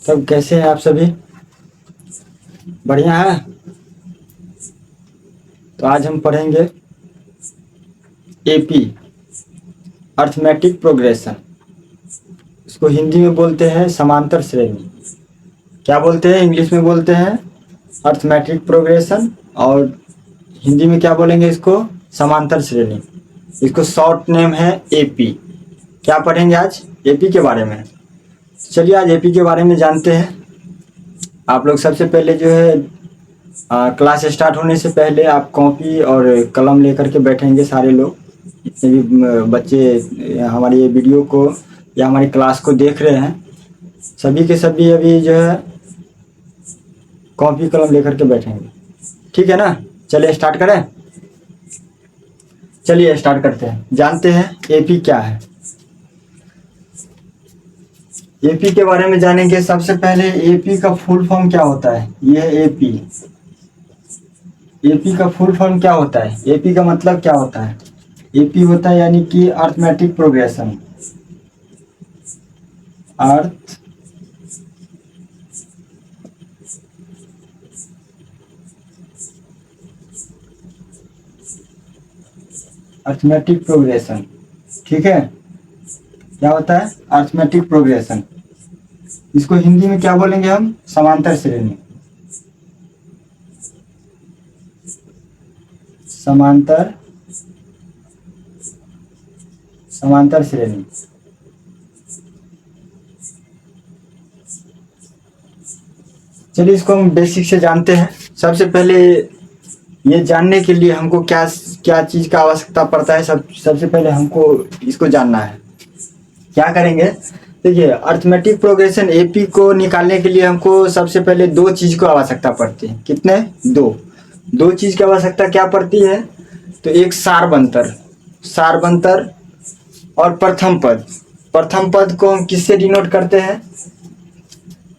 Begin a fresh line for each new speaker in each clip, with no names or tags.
सब कैसे हैं आप सभी? बढ़िया है। तो आज हम पढ़ेंगे एपी, अर्थमेटिक प्रोग्रेशन। इसको हिंदी में बोलते हैं समांतर श्रेणी। क्या बोलते हैं? इंग्लिश में बोलते हैं अर्थमेटिक प्रोग्रेशन, और हिंदी में क्या बोलेंगे इसको? समांतर श्रेणी। इसको शॉर्ट नेम है एपी। क्या पढ़ेंगे आज? एपी के बारे में। चलिए आज एपी के बारे में जानते हैं। आप लोग सबसे पहले जो है क्लास स्टार्ट होने से पहले आप कॉपी और कलम लेकर के बैठेंगे सारे लोग। जितने भी बच्चे हमारी ये वीडियो को या हमारी क्लास को देख रहे हैं, सभी के सभी अभी जो है कॉपी कलम लेकर के बैठेंगे। ठीक है ना? चलिए स्टार्ट करें। चलिए स्टार्ट करते हैं। जानते हैं एपी क्या है। एपी के बारे में जानेंगे। सबसे पहले एपी का फुल फॉर्म क्या होता है? ये है एपी। एपी का फुल फॉर्म क्या होता है? एपी का मतलब क्या होता है? एपी होता है यानी कि अर्थमेटिक प्रोग्रेशन। Arithmetic progression. ठीक है, क्या होता है? Arithmetic progression. इसको हिंदी में क्या बोलेंगे हम? समांतर श्रेणी। समांतर श्रेणी। चलिए इसको हम बेसिक से जानते हैं। सबसे पहले ये जानने के लिए हमको क्या क्या चीज़ का आवश्यकता पड़ता है, सबसे पहले हमको इसको जानना है। क्या करेंगे? देखिए, अर्थमेटिक प्रोग्रेशन एपी को निकालने के लिए हमको सबसे पहले दो चीज़ की आवश्यकता पड़ती है। कितने? दो चीज़ की आवश्यकता क्या पड़ती है? तो एक सार बनतर और प्रथम पद। प्रथम पद को हम किससे डिनोट करते हैं?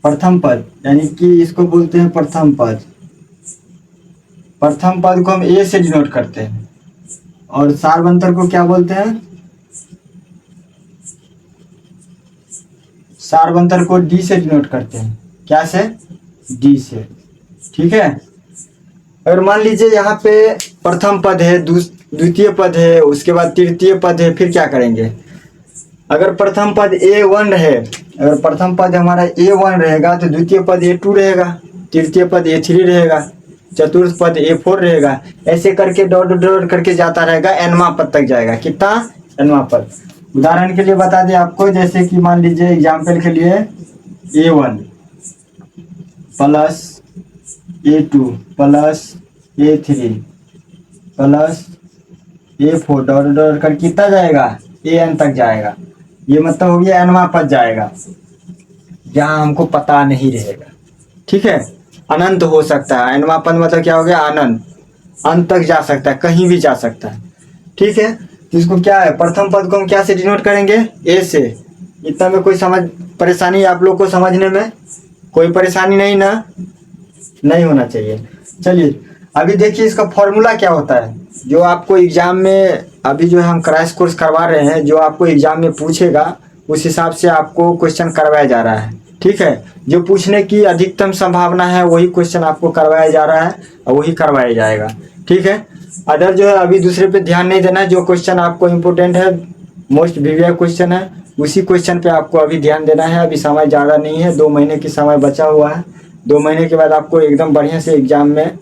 प्रथम पद, यानी कि इसको बोलते हैं प्रथम पद। प्रथम पद को हम ए से डिनोट करते हैं, और सार बनतर को क्या बोलते हैं? सार बनतर को डी से डिनोट करते हैं। क्या से? डी से। ठीक है। अगर मान लीजिए यहाँ पे प्रथम पद है, द्वितीय पद है, उसके बाद तृतीय पद है, फिर क्या करेंगे? अगर प्रथम पद A1 है, अगर प्रथम पद हमारा A1 रहेगा तो द्वितीय पद A2 रहेगा, तृतीय पद A3 रहेगा, चतुर्थ पद A4 रहेगा। ऐसे करके डॉट डॉट करके जाता रहेगा, एनवा पद तक जाएगा। कितना? एनवा पद। उदाहरण के लिए बता दें आपको, जैसे कि मान लीजिए एग्जाम्पल के लिए A1 plus A2 plus A3 plus A4 dot dot कर कितना जाएगा? AN तक जाएगा। ये मतलब हो गया एनवा पद जाएगा, जहाँ हमको पता नहीं रहेगा। ठीक है। अनंत हो सकता है। एनवा पद मतलब क्या हो गया? अनंत। अंत तक जा सकता है, कहीं भी जा सकता है। ठीक है। तो इसको क्या है? प्रथम पद को हम क्या से डिनोट करेंगे? ए से। इतना में कोई परेशानी आप लोग को समझने में? कोई परेशानी नहीं ना? नहीं होना चाहिए। चलिए अभी देखिए इसका फॉर्मूला क्या होता है, जो आपको एग्जाम में अभी जो है हम क्रैश कोर्स करवा रहे हैं, जो आपको एग्जाम में पूछेगा उस हिसाब से आपको क्वेश्चन करवाया जा रहा है। ठीक है। जो पूछने की अधिकतम संभावना है वही क्वेश्चन आपको करवाया जा रहा है और वही करवाया जाएगा। ठीक है। अदर जो है अभी दूसरे पे ध्यान नहीं देना है। जो क्वेश्चन आपको इम्पोर्टेंट है, मोस्ट प्रीवियस क्वेश्चन है, उसी क्वेश्चन पे आपको अभी ध्यान देना है। अभी समय ज़्यादा नहीं है, 2 महीने की समय बचा हुआ है। 2 महीने के बाद आपको एकदम बढ़िया से एग्जाम में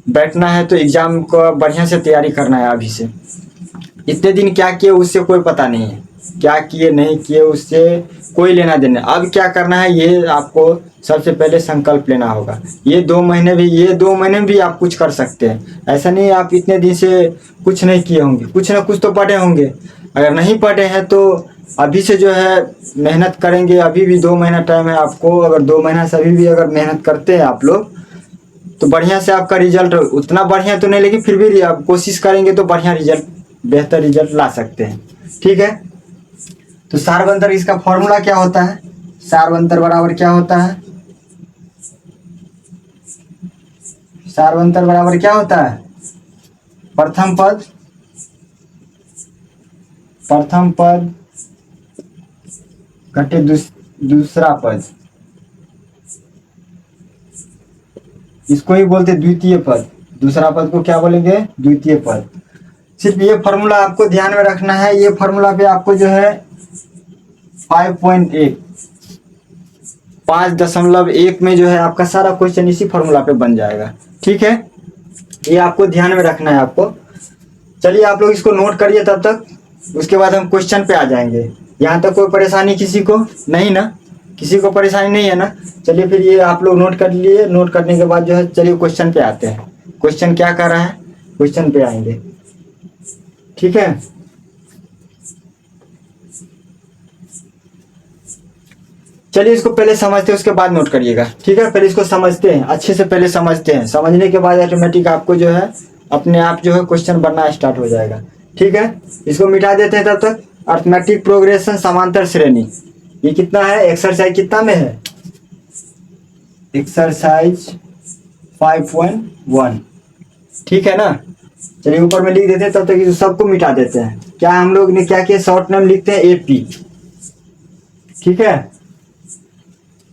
बैठना है, तो एग्जाम को बढ़िया से तैयारी करना है अभी से। इतने दिन क्या किए उससे कोई पता नहीं है, क्या किए नहीं किए उससे कोई लेना देना। अब क्या करना है ये आपको सबसे पहले संकल्प लेना होगा। ये 2 महीने में भी आप कुछ कर सकते हैं। ऐसा नहीं आप इतने दिन से कुछ नहीं किए होंगे, कुछ ना कुछ तो पढ़े होंगे। अगर नहीं पढ़े हैं तो अभी से जो है मेहनत करेंगे। अभी भी 2 महीना टाइम है आपको। अगर 2 महीना से अभी भी अगर मेहनत करते हैं आप लोग तो बढ़िया से आपका रिजल्ट, उतना बढ़िया तो नहीं लेकिन फिर भी आप कोशिश करेंगे तो बढ़िया रिजल्ट, बेहतर रिजल्ट ला सकते हैं। ठीक है। तो सार बनतर इसका फॉर्मूला क्या होता है? सार बनतर बराबर क्या होता है? सार बनतर बराबर क्या होता है? प्रथम पद घटे दूसरा पद, इसको ही बोलते द्वितीय पद। दूसरा पद को क्या बोलेंगे? द्वितीय पद। सिर्फ ये फॉर्मूला आपको ध्यान में रखना है। ये फॉर्मूला पे आपको जो है 5.1 में जो है आपका सारा क्वेश्चन इसी फॉर्मूला पे बन जाएगा। ठीक है, ये आपको ध्यान में रखना है आपको। चलिए आप लोग इसको नोट करिए तब तक, उसके बाद हम क्वेश्चन पे आ जाएंगे। यहाँ तक कोई परेशानी किसी को नहीं ना? किसी को परेशानी नहीं है ना? चलिए फिर ये आप लोग नोट कर लिए। नोट करने के बाद जो है चलिए क्वेश्चन पे आते हैं। क्वेश्चन क्या कर रहा है, क्वेश्चन पे आएंगे। ठीक है, चलिए इसको पहले समझते हैं, उसके बाद नोट करिएगा। ठीक है, पहले इसको समझते हैं, अच्छे से पहले समझते हैं। समझने के बाद ऑटोमेटिक आपको जो है अपने आप जो है क्वेश्चन बनना स्टार्ट हो जाएगा। ठीक है, इसको मिटा देते हैं तब तक। अर्थमेटिक प्रोग्रेशन समांतर श्रेणी, ये कितना है? एक्सरसाइज कितना में है? एक्सरसाइज 5.1। ठीक है ना? चलिए ऊपर में लिख देते हैं, तब तक इस सबको मिटा देते हैं। क्या हम लोग ने क्या किया? शॉर्ट नेम लिखते हैं AP। ठीक है,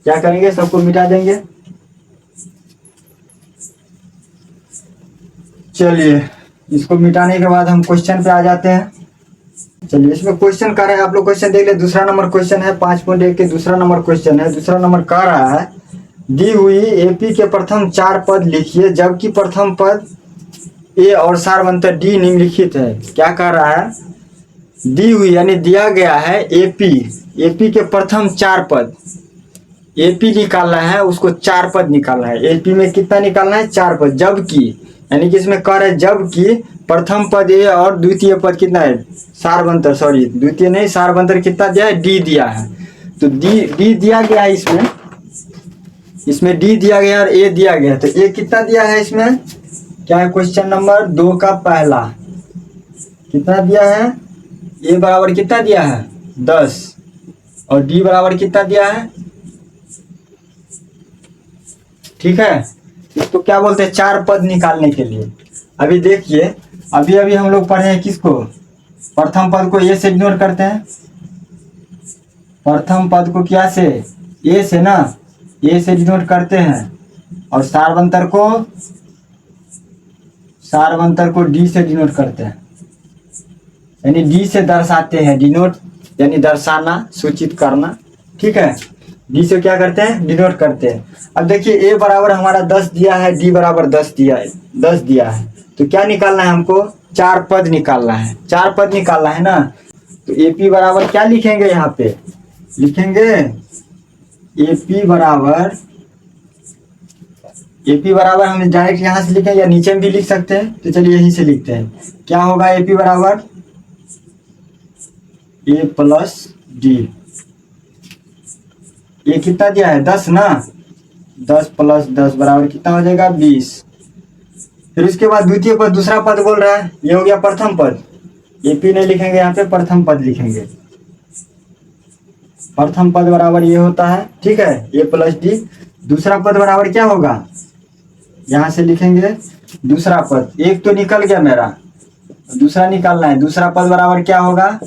क्या करेंगे? सबको मिटा देंगे। चलिए इसको मिटाने के बाद हम क्वेश्चन पे आ जाते हैं। चलिए इसमें क्वेश्चन कर रहे हैं, आप लोग क्वेश्चन देख ले। दूसरा नंबर क्वेश्चन है, 5.1 के दूसरा नंबर क्वेश्चन है। दूसरा नंबर कह रहा है दी हुई AP के प्रथम 4 पद लिखिए जबकि प्रथम पद A और सारवंतर D निम्नलिखित है। क्या कह रहा है? दी हुई यानी दिया गया है AP के प्रथम 4 पद। AP निकालना है, उसको 4 पद निकालना है। AP में कितना निकालना है? 4 पद। जबकि यानी कि इसमें कह रहा है जबकि प्रथम पद A और द्वितीय पद कितना है? सारवंतर, सॉरी द्वितीय नहीं, सारवंतर कितना दिया है? D दिया है। तो D दिया गया है, इसमें D दिया गया और A दिया गया है। तो A कितना दिया है इसमें? क्या है? क्वेश्चन नंबर 2 का पहला कितना दिया है? A बराबर कितना दिया है? 10 और D बराबर कितना दिया है? ठीक है, इसको क्या बोलते हैं? 4 पद निकालने के लिए। अभी देखिए, अभी हम लोग पढ़े हैं किसको? प्रथम पद को A से इग्नोर करते हैं। प्रथम पद को क्या से? A से ना, A से इग्नोर करते हैं। और सारवंतर को D से डिनोट करते हैं, यानी D से दर्शाते हैं। डिनोट यानी दर्शाना, सूचित करना। ठीक है, D से क्या करते हैं? डिनोट करते हैं। अब देखिए A बराबर हमारा 10 दिया है, D बराबर 10 दिया है। तो क्या निकालना है हमको? 4 पद निकालना है। 4 पद निकालना है ना? तो AP बराबर क्या लिखेंगे? यहाँ पे लिखेंगे AP बराबर हम डायरेक्ट यहाँ से लिखें या नीचे में भी लिख सकते हैं। तो चलिए यहीं से लिखते हैं। क्या होगा? AP बराबर A प्लस D। ये कितना दिया है? 10 ना? 10 प्लस 10 बराबर कितना हो जाएगा? 20। फिर उसके बाद द्वितीय पद, दूसरा पद बोल रहा है, ये हो गया प्रथम पद। AP नहीं लिखेंगे यहाँ पे, प्रथम पद लिखेंगे। प्रथम पद बराबर ये होता है। ठीक है, A प्लस D। दूसरा पद बराबर क्या होगा? यहाँ से लिखेंगे दूसरा पद। एक तो निकल गया मेरा, दूसरा निकालना है। दूसरा पद बराबर क्या होगा?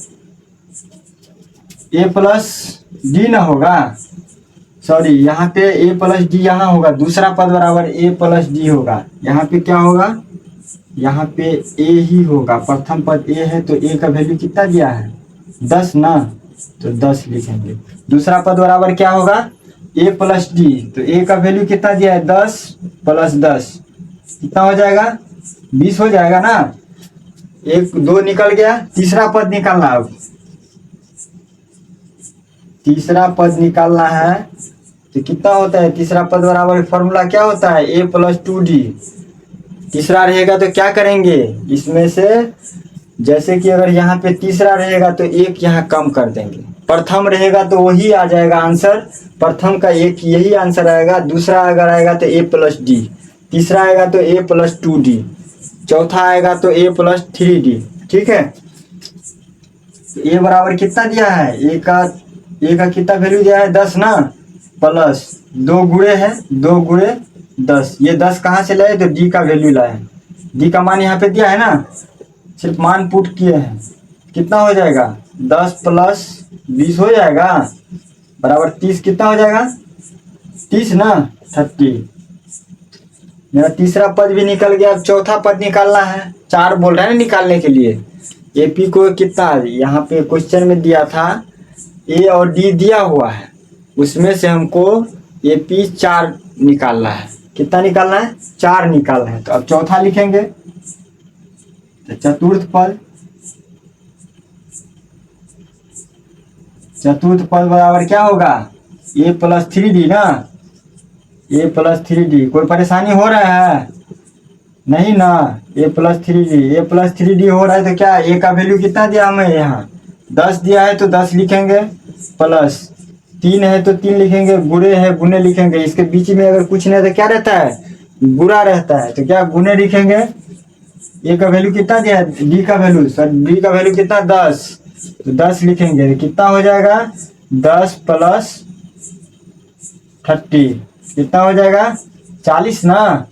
A प्लस D ना होगा, सॉरी यहाँ पे A प्लस D यहाँ होगा। दूसरा पद बराबर A प्लस D होगा। यहाँ पे क्या होगा? यहाँ पे A ही होगा। प्रथम पद A है तो A का वैल्यू कितना दिया है? 10 ना, तो 10 लिखेंगे। दूसरा पद बराबर क्या होगा? A plus D। तो A का वैल्यू कितना दिया है? 10 प्लस 10 कितना हो जाएगा? 20 हो जाएगा ना? 2 निकल गया। तीसरा पद निकालना। अब तीसरा पद निकालना है तो कितना होता है? तीसरा पद बराबर फॉर्मूला क्या होता है? A plus 2D। तीसरा रहेगा तो क्या करेंगे? इसमें से जैसे कि अगर यहाँ पे तीसरा रहेगा तो एक यहाँ कम कर देंगे। प्रथम रहेगा तो वही आ जाएगा आंसर, प्रथम का एक यही आंसर आएगा। दूसरा अगर आएगा तो A प्लस D, तीसरा आएगा तो A प्लस 2D, चौथा आएगा तो A प्लस 3D। ठीक है, तो A बराबर कितना दिया है? A का कितना वैल्यू दिया है? 10 ना, प्लस 2 गुणे है, 2 गुणे 10। ये 10 कहाँ से लाए? तो D का वैल्यू लाए। D का मान यहाँ पे दिया है ना, सिर्फ मान पुट किए हैं। कितना हो जाएगा? 10 प्लस 20 हो जाएगा बराबर 30 कितना हो जाएगा 30 ना 30। मेरा तीसरा पद भी निकल गया। अब चौथा पद निकालना है। 4 बोल रहा है ना निकालने के लिए। एपी को कितना यहाँ पे क्वेश्चन में दिया था ए और डी दिया हुआ है, उसमें से हमको एपी 4 निकालना है। कितना निकालना है 4 निकालना है। तो अब चौथा लिखेंगे तो चतुर्थ पद बराबर क्या होगा ए प्लस 3d ना, ए प्लस 3d। कोई परेशानी हो रहा है नहीं ना, ए प्लस 3d हो रहा है। तो क्या ए का वैल्यू कितना दिया हमें यहाँ 10 दिया है तो 10 लिखेंगे, प्लस 3 है तो 3 लिखेंगे, गुणे है गुणे लिखेंगे। इसके बीच में अगर कुछ नहीं तो क्या रहता है गुणा रहता है, तो क्या गुणे लिखेंगे। ए का वैल्यू कितना दिया है डी का वैल्यू, सर डी का वैल्यू कितना 10, तो 10 लिखेंगे। तो कितना हो जाएगा 10 प्लस 30 कितना हो जाएगा 40 ना।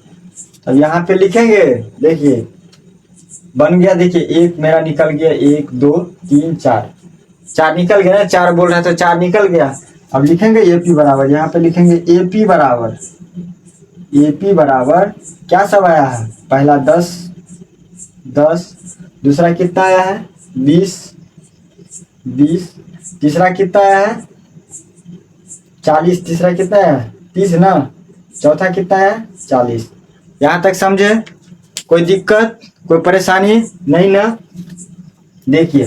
अब यहाँ पे लिखेंगे, देखिए बन गया। देखिए एक मेरा निकल गया, 1 2 3 4 निकल गया ना, 4 बोल रहा है तो 4 निकल गया। अब लिखेंगे एपी बराबर, यहाँ पे लिखेंगे एपी बराबर क्या सब आया है, पहला 10, दूसरा कितना आया है 20, तीसरा कितना आया है 40, तीसरा कितना है 30 ना, चौथा कितना है 40। यहाँ तक समझे, कोई दिक्कत कोई परेशानी नहीं ना। देखिए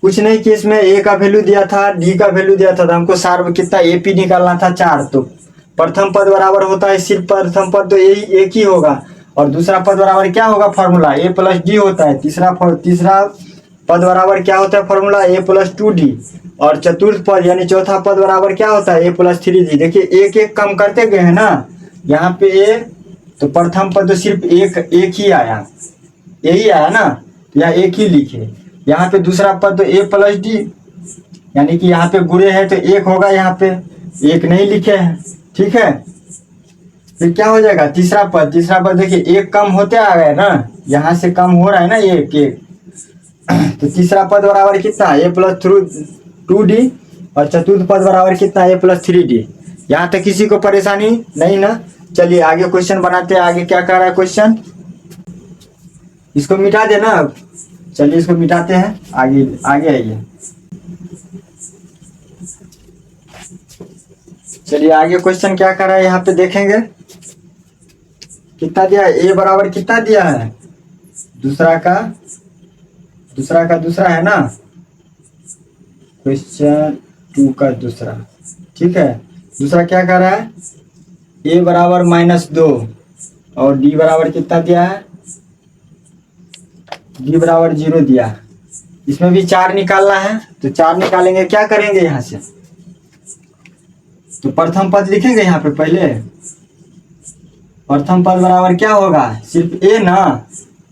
कुछ नहीं कि इसमें ए का वैल्यू दिया था डी का वैल्यू दिया था, तो हमको सार कितना एपी निकालना था 4। तो प्रथम पद बराबर होता है सिर्फ प्रथम पद तो यही एक ही होगा, और दूसरा पद बराबर क्या होगा फॉर्मूला ए प्लस डी होता है। तीसरा पद बराबर क्या होता है फॉर्मूला ए प्लस 2d, और चतुर्थ पद यानी चौथा पद बराबर क्या होता है ए प्लस 3d। देखिए एक एक कम करते गए हैं ना, यहाँ पे ए तो प्रथम पद तो सिर्फ एक ही आया, यही आया ना, तो यहाँ एक ही लिखे। यहाँ पे दूसरा पद तो ए प्लस डी, यानी कि यहाँ पे गुणे है तो एक होगा, यहाँ पे एक नहीं लिखे हैं, ठीक है। फिर क्या हो जाएगा तीसरा पद देखिए एक कम होते आ गए ना, यहाँ से कम हो रहा है ना एक तो तीसरा पद बराबर कितना ए प्लस 2d, और चतुर्थ पद बराबर कितना ए प्लस 3d। यहाँ तक किसी को परेशानी नहीं ना। चलिए आगे क्वेश्चन बनाते हैं। आगे क्या कह रहा है क्वेश्चन, इसको मिटा देना। चलिए इसको मिटाते हैं, आगे आइए। चलिए आगे क्वेश्चन क्या कर रहा है यहाँ पे देखेंगे। कितना दिया है ए बराबर कितना दिया है दूसरा का है ना, क्वेश्चन 2 का दूसरा, ठीक है। दूसरा क्या कर रहा है ए बराबर -2 और डी बराबर कितना दिया है डी बराबर 0 दिया। इसमें भी 4 निकालना है, तो 4 निकालेंगे। क्या करेंगे यहाँ से, तो प्रथम पद लिखेंगे यहाँ पे पहले। प्रथम पद बराबर क्या होगा सिर्फ ए ना,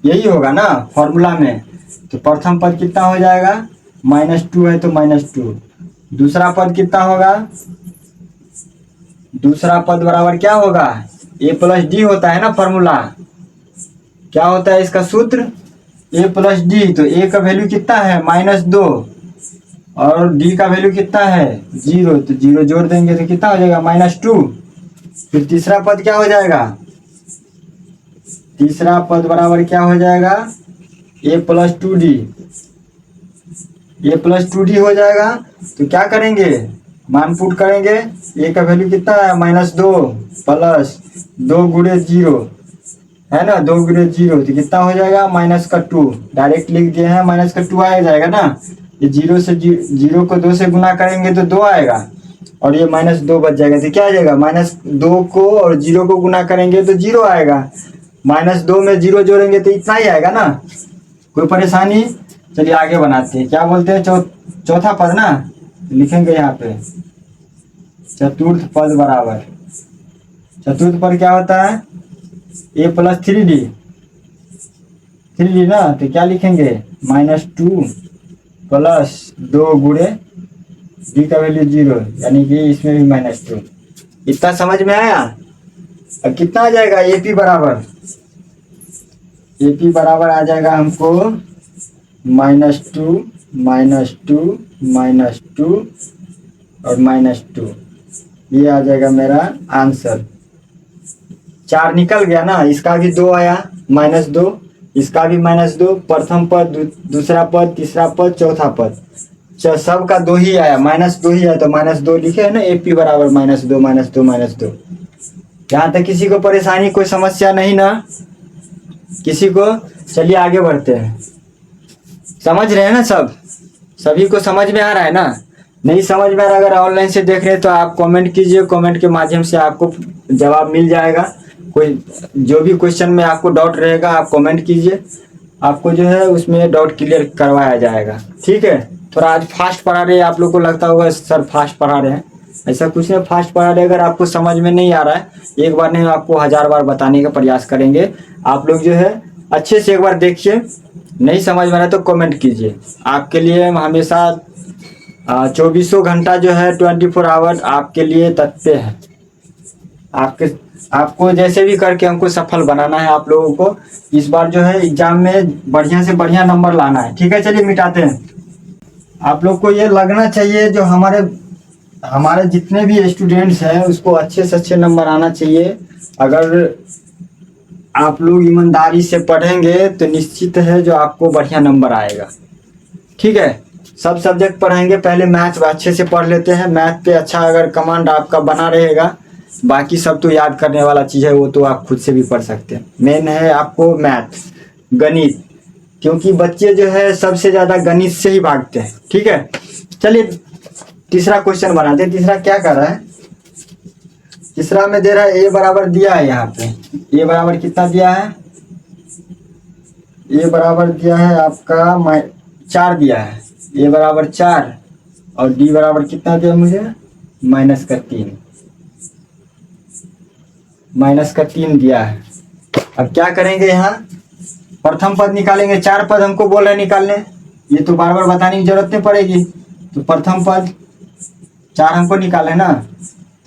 यही होगा ना फॉर्मूला में। तो प्रथम पद कितना हो जाएगा -2 है तो -2। दूसरा पद कितना होगा, दूसरा पद बराबर क्या होगा ए प्लस डी होता है ना फॉर्मूला। क्या होता है इसका सूत्र ए प्लस डी, तो ए का वैल्यू कितना है -2 और डी का वैल्यू कितना है 0, तो 0 जोड़ देंगे तो कितना हो जाएगा -2। फिर तीसरा पद क्या हो जाएगा, तीसरा पद बराबर क्या हो जाएगा ए प्लस 2d हो जाएगा। तो क्या करेंगे मान पुट करेंगे, ए का वैल्यू कितना है -2 प्लस 2 गुणे 0 है ना, 2 गुणे 0 तो कितना हो जाएगा -2। डायरेक्ट लिख दिए हैं -2 आ जाएगा ना। ये 0 को 2 से गुना करेंगे तो 2 आएगा, और ये -2 बच जाएगा। तो क्या आ जाएगा -2 को और 0 को गुना करेंगे तो 0 आएगा, -2 में 0 जोड़ेंगे तो इतना ही आएगा ना। कोई परेशानी। चलिए आगे बनाते हैं। क्या बोलते हैं चौथा पद ना, लिखेंगे यहाँ पे चतुर्थ पद बराबर, चतुर्थ पद क्या होता है ए प्लस 3d ना, तो क्या लिखेंगे -2 प्लस 2 गुणे डी का वैल्यू 0, यानी कि इसमें भी -2। इतना समझ में आया। अब कितना आ जाएगा एपी बराबर आ जाएगा हमको -2 -2 और -2, ये आ जाएगा मेरा आंसर। 4 निकल गया ना, इसका भी 2 आया -2, इसका भी -2, प्रथम पद, दूसरा पद, तीसरा पद, चौथा पद, सबका 2 ही आया, -2 ही आया, तो -2 लिखे है ना, AP बराबर -2 -2 -2। यहाँ तक किसी को परेशानी, कोई समस्या नहीं ना किसी को? चलिए आगे बढ़ते हैं। समझ रहे हैं ना सब? सभी को समझ में आ रहा है ना? नहीं समझ में आ रहा, अगर ऑनलाइन से देख रहे हैं तो आप कमेंट कीजिए, कमेंट के माध्यम से आपको जवाब मिल जाएगा। कोई जो भी क्वेश्चन में आपको डाउट रहेगा आप कमेंट कीजिए, आपको जो है उसमें डाउट क्लियर करवाया जाएगा। ठीक है, थोड़ा आज फास्ट पढ़ा रहे हैं, आप लोग को लगता होगा सर फास्ट पढ़ा रहे हैं, ऐसा कुछ नहीं, फास्ट पढ़ा रहे। अगर आपको समझ में नहीं आ रहा है, एक बार नहीं आपको 1000 बार बताने का प्रयास करेंगे। आप लोग जो है अच्छे से एक बार देखिए, नहीं समझ में आ रहा तो कमेंट कीजिए। आपके लिए हम हमेशा 24 घंटा जो है 24 आवर आपके लिए तत्पर है। आपको जैसे भी करके हमको सफल बनाना है आप लोगों को। इस बार जो है एग्जाम में बढ़िया से बढ़िया नंबर लाना है। ठीक है, चलिए मिटाते हैं। आप लोग को ये लगना चाहिए जो हमारे जितने भी स्टूडेंट्स हैं उसको अच्छे से अच्छे नंबर आना चाहिए। अगर आप लोग ईमानदारी से पढ़ेंगे तो निश्चित है जो आपको बढ़िया नंबर आएगा। ठीक है, सब सब्जेक्ट पढ़ेंगे, पहले मैथ अच्छे से पढ़ लेते हैं। मैथ पे अच्छा अगर कमांड आपका बना रहेगा, बाकी सब तो याद करने वाला चीज़ है, वो तो आप खुद से भी पढ़ सकते हैं। मेन है आपको मैथ, गणित, क्योंकि बच्चे जो है सबसे ज़्यादा गणित से ही भागते हैं। ठीक है, चलिए तीसरा क्वेश्चन बनाते हैं। तीसरा क्या कर रहा है? तीसरा में दे रहा है ए बराबर दिया है, यहाँ पे ए बराबर कितना दिया है? ए बराबर दिया है आपका 4 दिया है, ए बराबर 4, और डी बराबर कितना दिया मुझे? -3, -3 दिया है। अब क्या करेंगे, यहाँ प्रथम पद निकालेंगे। 4 पद हमको बोल रहे हैं निकालने, ये तो बार बार बताने की जरूरत नहीं पड़ेगी। तो प्रथम पद 4 हमको निकाले ना,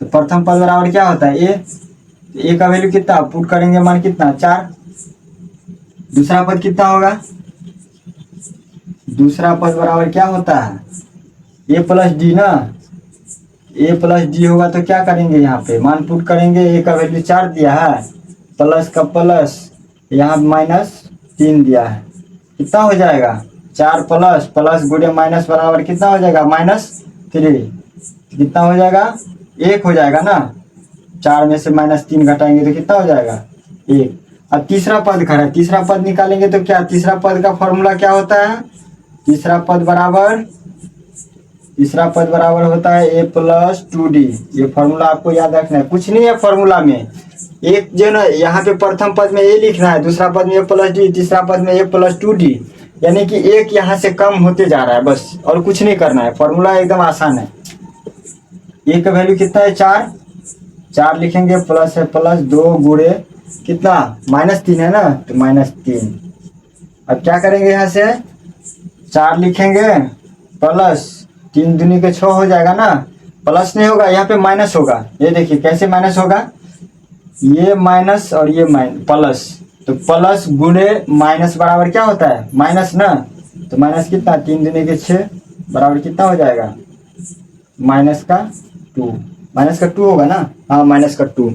तो प्रथम पद बराबर क्या होता है? ए का वैल्यू कितना पुट करेंगे, मान कितना? 4। दूसरा पद कितना होगा? दूसरा पद बराबर क्या होता है? ए प्लस डी ना, ए प्लस डी होगा तो क्या करेंगे, यहाँ पे मान पुट करेंगे। ए का वैल्यू 4 दिया है, प्लस का प्लस, यहाँ -3 दिया है, कितना हो जाएगा? 4 प्लस प्लस गुणे माइनस बराबर कितना हो जाएगा? -3। कितना हो जाएगा? 1 हो जाएगा ना। 4 में से -3 घटाएंगे तो कितना हो जाएगा? 1। अब तीसरा पद खड़ा है, तीसरा पद निकालेंगे तो क्या? तीसरा पद का फॉर्मूला क्या होता है? तीसरा पद बराबर होता है a + 2d। ये फॉर्मूला आपको याद रखना है, कुछ नहीं है फॉर्मूला में। एक जो ना यहाँ पे प्रथम पद में a लिखना है, दूसरा पद में a + d, तीसरा पद में a + 2d, यानी कि एक यहाँ से कम होते जा रहा है बस, और कुछ नहीं करना है। फॉर्मूला एकदम आसान है। a का वैल्यू कितना है? 4 लिखेंगे, प्लस है प्लस 2 गुणे कितना? -3 है ना, तो -3। अब क्या करेंगे, यहाँ से 4 लिखेंगे, प्लस 3 दूनी के 6 हो जाएगा ना। प्लस नहीं होगा, यहाँ पे माइनस होगा। ये देखिए कैसे माइनस होगा, ये माइनस और ये प्लस, तो प्लस गुणे माइनस बराबर क्या होता है? माइनस ना, तो माइनस कितना? 3 दूनी के 6 बराबर कितना हो जाएगा? -2। -2 होगा ना, हाँ -2।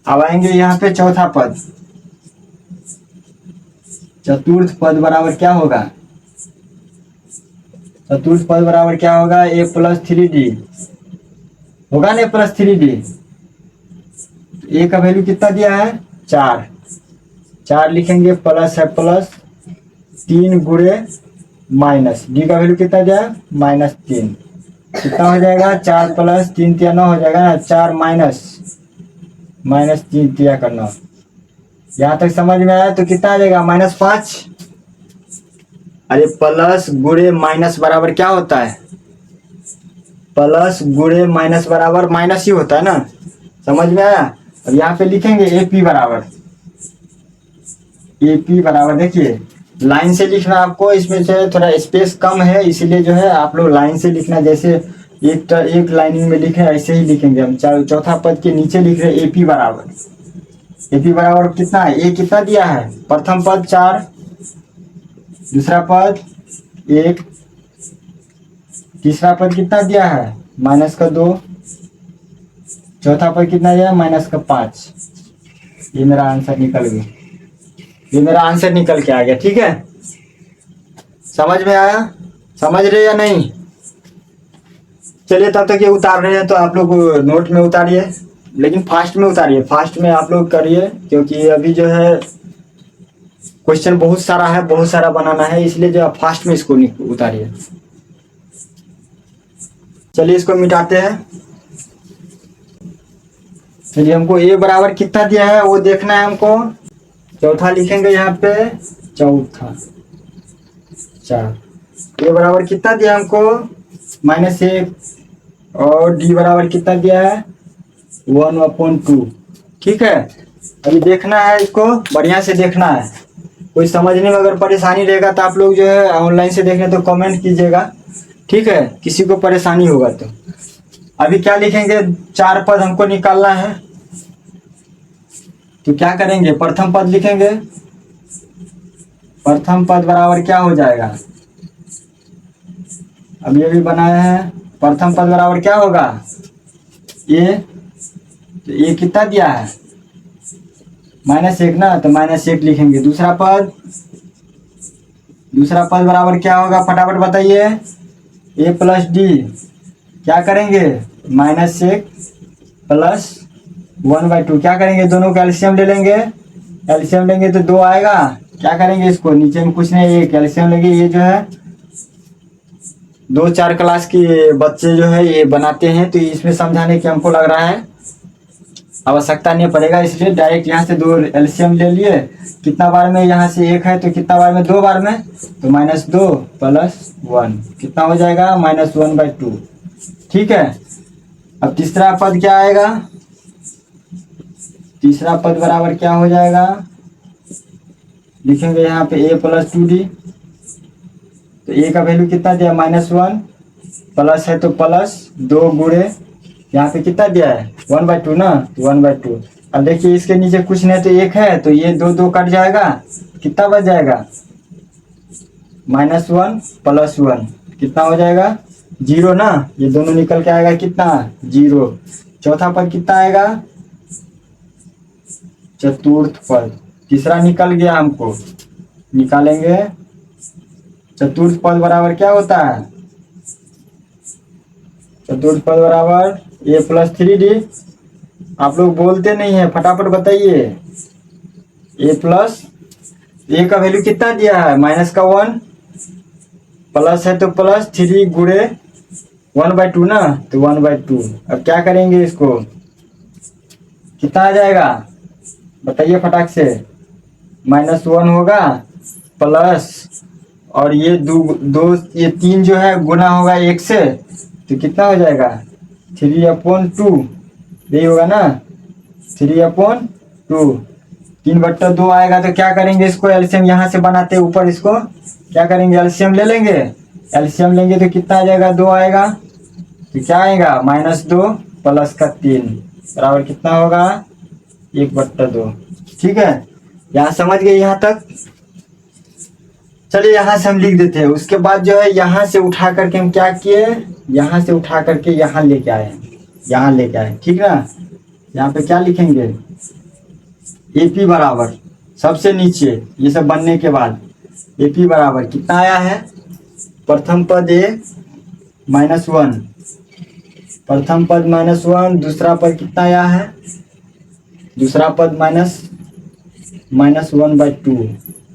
अब आएंगे यहाँ पे चौथा पद, चतुर्थ पद बराबर क्या होगा? चतुर्थ पद बराबर क्या होगा? a + 3d होगा ना, a + 3d। a का वैल्यू कितना दिया है? 4 लिखेंगे, प्लस है प्लस 3 गुणे माइनस, डी का वैल्यू कितना दिया है? -3। कितना हो जाएगा? 4 + 3 × 9 हो जाएगा ना, 4 -3 दिया करना। यहाँ तक समझ में आया तो कितना आ जाएगा? -5। अरे प्लस गुणे माइनस बराबर क्या होता है? प्लस गुणे माइनस बराबर माइनस ही होता है ना, समझ में आया? अब यहाँ पे लिखेंगे AP बराबर देखिए लाइन से लिखना आपको, इसमें से थोड़ा स्पेस कम है इसीलिए जो है आप लोग लाइन से लिखना। जैसे एक लाइनिंग में लिखे ऐसे ही लिखेंगे हम। चौथा पद के नीचे लिख रहे AP बराबर कितना है? a कितना दिया है? प्रथम पद 4, दूसरा पद 1, तीसरा पद कितना दिया है, -2। चौथा पद कितना दिया है, -5। ये मेरा आंसर निकल गया, ये मेरा आंसर निकल के आ गया। ठीक है, समझ में आया, समझ रहे या नहीं? चलिए तब तक ये उतार रहे हैं तो आप लोग नोट में उतारिए, लेकिन फास्ट में उतारिए, फास्ट में आप लोग करिए, क्योंकि अभी जो है क्वेश्चन बहुत सारा है, बहुत सारा बनाना है, इसलिए जो है फास्ट में इसको उतारिए। चलिए इसको मिटाते हैं। चलिए हमको a बराबर कितना दिया है वो देखना है हमको। चौथा लिखेंगे यहाँ पे, चौथा 4। a बराबर कितना दिया हमको, -1, और d बराबर कितना दिया है, 1/2। ठीक है, अभी देखना है, इसको बढ़िया से देखना है। कोई समझने में अगर परेशानी रहेगा तो आप लोग जो है ऑनलाइन से देख रहे तो कमेंट कीजिएगा। ठीक है, किसी को परेशानी होगा तो। अभी क्या लिखेंगे, 4 पद हमको निकालना है, तो क्या करेंगे, प्रथम पद लिखेंगे। प्रथम पद बराबर क्या हो जाएगा, अभी बनाया है। प्रथम पद बराबर क्या होगा, ये तो ये कितना दिया है, -1 ना, तो -1 लिखेंगे। दूसरा पद बराबर क्या होगा, फटाफट बताइए। a + d क्या करेंगे, -1 + 1/2। क्या करेंगे, दोनों का एलसीएम ले लेंगे। एलसीएम लेंगे तो 2 आएगा। क्या करेंगे, इसको नीचे में कुछ नहीं, एक एलसीएम लेंगे। ये जो है 2-4 क्लास के बच्चे जो है ये बनाते हैं, तो इसमें समझाने की हमको लग रहा है आवश्यकता नहीं पड़ेगा, इसलिए डायरेक्ट यहाँ से 2 एलसीएम ले लिए। कितना बार में, यहाँ से 1 है तो कितना बार में, 2 बार में, तो -2 + 1 कितना हो जाएगा, -1/2। ठीक है, अब तीसरा पद क्या आएगा, तीसरा पद बराबर क्या हो जाएगा, लिखेंगे यहाँ पे a + 2d। तो a का वैल्यू कितना दिया, -1, प्लस है तो प्लस 2 गुणे यहाँ पे कितना दिया है, 1/2 ना, तो 1/2। अब देखिए इसके नीचे कुछ नहीं तो 1 है, तो ये 2 कट जाएगा, कितना बच जाएगा, -1 + 1 कितना हो जाएगा, 0 ना। ये दोनों निकल के आएगा कितना, 0। चौथा पद कितना आएगा, चतुर्थ पद। तीसरा निकल गया, हमको निकालेंगे। चतुर्थ पद बराबर क्या होता है, चतुर्थ पद बराबर a + 3d। आप लोग बोलते नहीं है, फटाफट बताइए। a का वैल्यू कितना दिया है, -1, प्लस है तो प्लस 3 गुणे 1/2 ना, तो 1/2। अब क्या करेंगे, इसको कितना आ जाएगा, बताइए फटाक से। -1 होगा, प्लस और ये ये 3 जो है गुना होगा 1 से, तो कितना हो जाएगा, 3/2। यही होगा ना, 3/2। 3/2 आएगा। तो क्या करेंगे, इसको एलसीएम यहाँ से बनाते हैं ऊपर, इसको क्या करेंगे, एलसीएम ले लेंगे। एलसीएम लेंगे तो कितना आ जाएगा, 2 आएगा। तो क्या आएगा, -2 + 3 बराबर कितना होगा, 1/2। ठीक है, यहाँ समझ गए यहाँ तक। चलिए यहाँ से हम लिख देते हैं। उसके बाद जो है यहाँ से उठा करके हम क्या किए, यहाँ से उठा करके यहाँ लेके आए, यहाँ लेके आए। ठीक ना, यहाँ पे क्या लिखेंगे, AP बराबर सबसे नीचे, ये सब बनने के बाद AP बराबर कितना आया है, प्रथम पद a -1, प्रथम पद -1, दूसरा पद कितना आया है, दूसरा पद -1/2,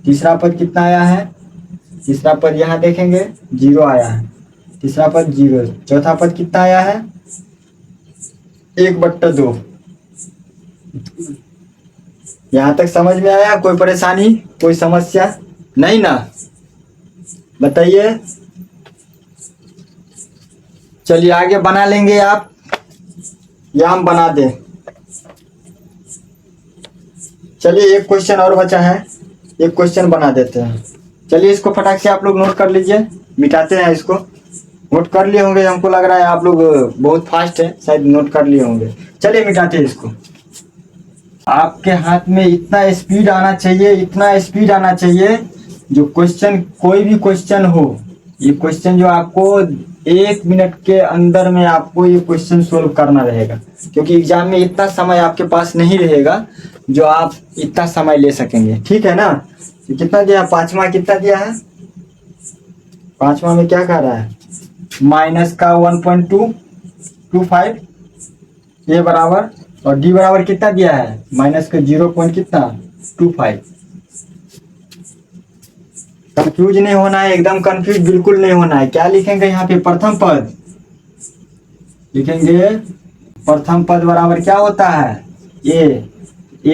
तीसरा पद कितना आया है, तीसरा पद यहाँ देखेंगे 0 आया है, तीसरा पद 0, चौथा पद कितना आया है, 1/2। यहाँ तक समझ में आया, कोई परेशानी, कोई समस्या नहीं ना, बताइए। चलिए आगे बना लेंगे आप, या हम बना दें। चलिए एक क्वेश्चन और बचा है, एक क्वेश्चन बना देते हैं। चलिए इसको फटाक से आप लोग नोट कर लीजिए, मिटाते हैं इसको। नोट कर लिए होंगे, हमको लग रहा है आप लोग बहुत फास्ट है, शायद नोट कर लिए होंगे। चलिए मिटाते हैं इसको। आपके हाथ में इतना स्पीड आना चाहिए, इतना स्पीड आना चाहिए, जो क्वेश्चन, कोई भी क्वेश्चन हो, ये क्वेश्चन जो आपको 1 मिनट के अंदर में आपको ये क्वेश्चन सोल्व करना रहेगा, क्योंकि एग्जाम में इतना समय आपके पास नहीं रहेगा जो आप इतना समय ले सकेंगे। ठीक है ना। तो कितना दिया, पांचवा कितना दिया है, पांचवा में क्या कह रहा है, माइनस का 1.225 ये बराबर, और डी बराबर कितना दिया है, माइनस का 0 पॉइंट कितना 25। कंफ्यूज नहीं होना है, एकदम कंफ्यूज बिल्कुल नहीं होना है। क्या लिखेंगे यहाँ पे, प्रथम पद लिखेंगे। प्रथम पद बराबर क्या होता है, ए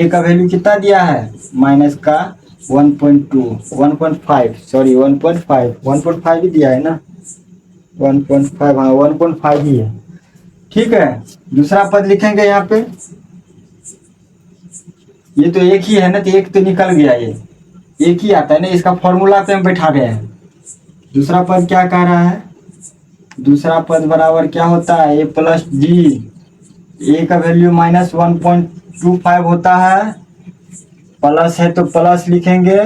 का वैल्यू कितना दिया है, माइनस का 1.5 सॉरी 1.5 ही दिया है ना, 1.5, हाँ 1.5 ही है। ठीक है, दूसरा पद लिखेंगे यहाँ पे, ये तो एक ही है ना, तो एक तो निकल गया, ये एक ही आता है ना, इसका फॉर्मूला पे हम बैठा गए हैं। दूसरा पद क्या कह रहा है, दूसरा पद बराबर क्या होता है, ए प्लस डी, ए का वैल्यू माइनस 1.25 होता है, प्लस है तो प्लस लिखेंगे,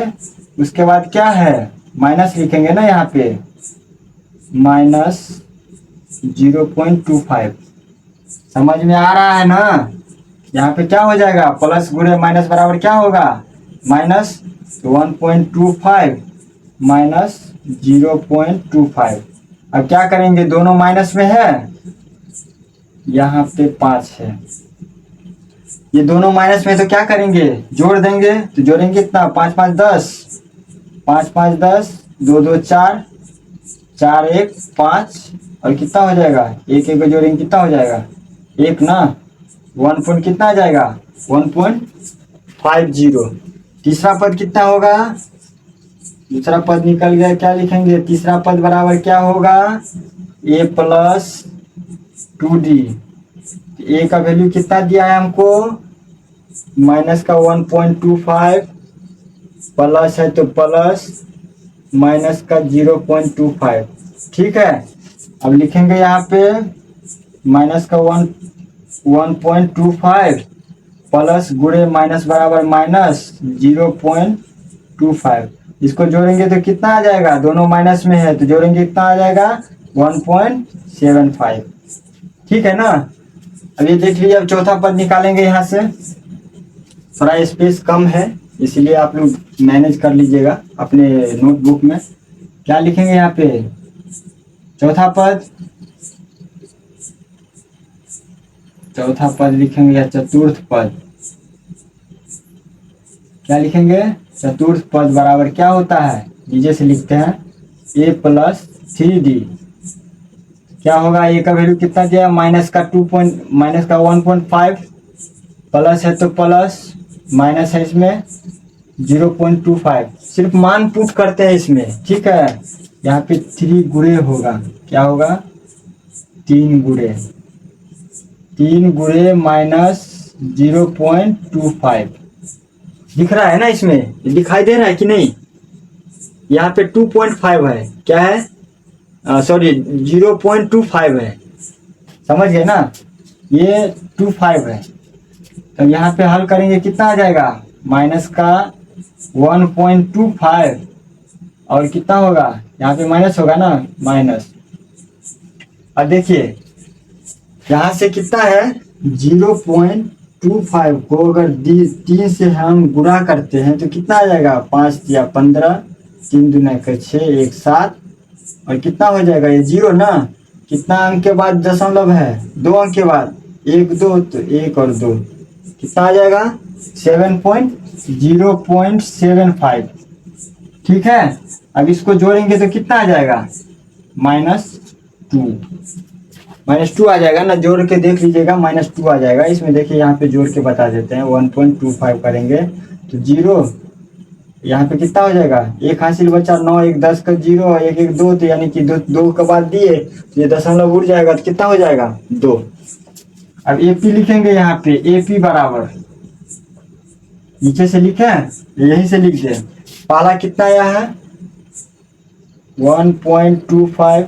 उसके बाद क्या है, माइनस लिखेंगे ना यहाँ पे, माइनस 0.25। समझ में आ रहा है ना। यहाँ पे क्या हो जाएगा, प्लस गुणे माइनस बराबर क्या होगा, माइनस 1.25 माइनस 0.25। अब क्या करेंगे, दोनों माइनस में है, यहाँ पे 5 है, ये दोनों माइनस में, तो क्या करेंगे, जोड़ देंगे। तो जोड़ेंगे कितना, 5 5 10, 5 5 10, 2 2 4, 4 1 5, और कितना हो जाएगा, एक एक को जोड़ेंगे कितना हो जाएगा, एक ना, 1 पॉइंट कितना आ जाएगा, 1.50। तीसरा पद कितना होगा, दूसरा पद निकल गया, क्या लिखेंगे, तीसरा पद बराबर क्या होगा, ए प्लस 2d। ए का वैल्यू कितना दिया है हमको, माइनस का 1.25, प्लस है तो प्लस, माइनस का 0.25। ठीक है, अब लिखेंगे यहाँ पे माइनस का 1.25 प्लस गुणे माइनस बराबर माइनस 0.25। इसको जोड़ेंगे तो कितना आ जाएगा, दोनों माइनस में है तो जोड़ेंगे कितना आ जाएगा, 1.75। ठीक है ना। अब ये देख लीजिए, अब चौथा पद निकालेंगे यहाँ से, थोड़ा स्पेस कम है इसलिए आप लोग मैनेज कर लीजिएगा अपने नोटबुक में। क्या लिखेंगे यहाँ पे, चौथा पद, चौथा पद लिखेंगे, या चतुर्थ पद, क्या लिखेंगे, चतुर्थ पद बराबर क्या होता है, नीचे से लिखते हैं, ए प्लस 3d। क्या होगा, ए का वैल्यू कितना दिया, माइनस का 1.5, प्लस है तो प्लस, माइनस है इसमें 0.25। सिर्फ मान पुट करते हैं इसमें। ठीक है, यहाँ पे 3 गुणे होगा, क्या होगा, 3 गुणे माइनस 0.25 दिख रहा है ना, इसमें दिखाई दे रहा है कि नहीं, यहाँ पे 2.5 है, क्या है, सॉरी 0.25 है, समझ गए ना, ये 25 है। तो यहाँ पे हल करेंगे कितना आ जाएगा, माइनस का 1.25, और कितना होगा, यहाँ पे माइनस होगा ना, माइनस। अब देखिए यहाँ से कितना है, 0.25 को अगर 3 से हम गुणा करते हैं तो कितना आ जाएगा, 5 या 15, 3 दूना 6, 1 7, और कितना हो जाएगा, ये 0 ना, कितना अंक के बाद दशमलव है, 2 अंक के बाद, 1 2, तो 1 और 2, कितना आ जाएगा, 0.75। ठीक है, अब इसको जोड़ेंगे तो कितना आ जाएगा, -2 आ जाएगा ना, जोड़ के देख लीजिएगा, -2 आ जाएगा। इसमें देखिए यहाँ पे जोड़ के बता देते हैं, 1.25 करेंगे तो 0, यहाँ पे कितना हो जाएगा, 1 हासिल बचा, 9 1 10 का 0, 1 1 2, तो यानी कि 2 के बाद दिए तो ये दशमलव उड़ जाएगा, तो कितना हो जाएगा, 2। अब AP लिखेंगे, यहाँ पे AP बराबर, नीचे से लिखे, यहीं से लिख दे, पहला कितना आया है, 1.25,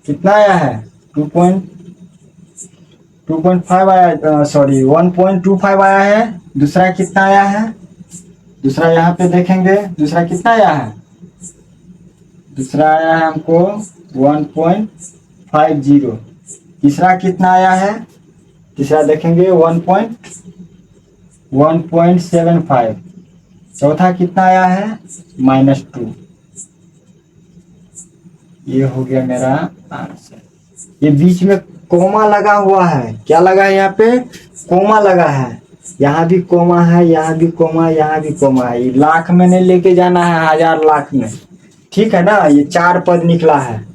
कितना आया है, 2.5 आया, सॉरी 1.25 आया है। दूसरा कितना आया है, दूसरा यहाँ पे देखेंगे, दूसरा कितना आया है, दूसरा आया है हमको 1.50। तीसरा कितना आया है? तीसरा देखेंगे 1.75। चौथा कितना आया है? -2। ये हो गया मेरा आंसर। ये बीच में कोमा लगा हुआ है। क्या लगा है यहाँ पे? कोमा लगा है। यहाँ भी कोमा है, यहाँ भी कोमा, यहाँ भी कोमा है। ये लाख में नहीं लेके जाना है, हजार लाख में। ठीक है ना? ये 4 पद निकला है।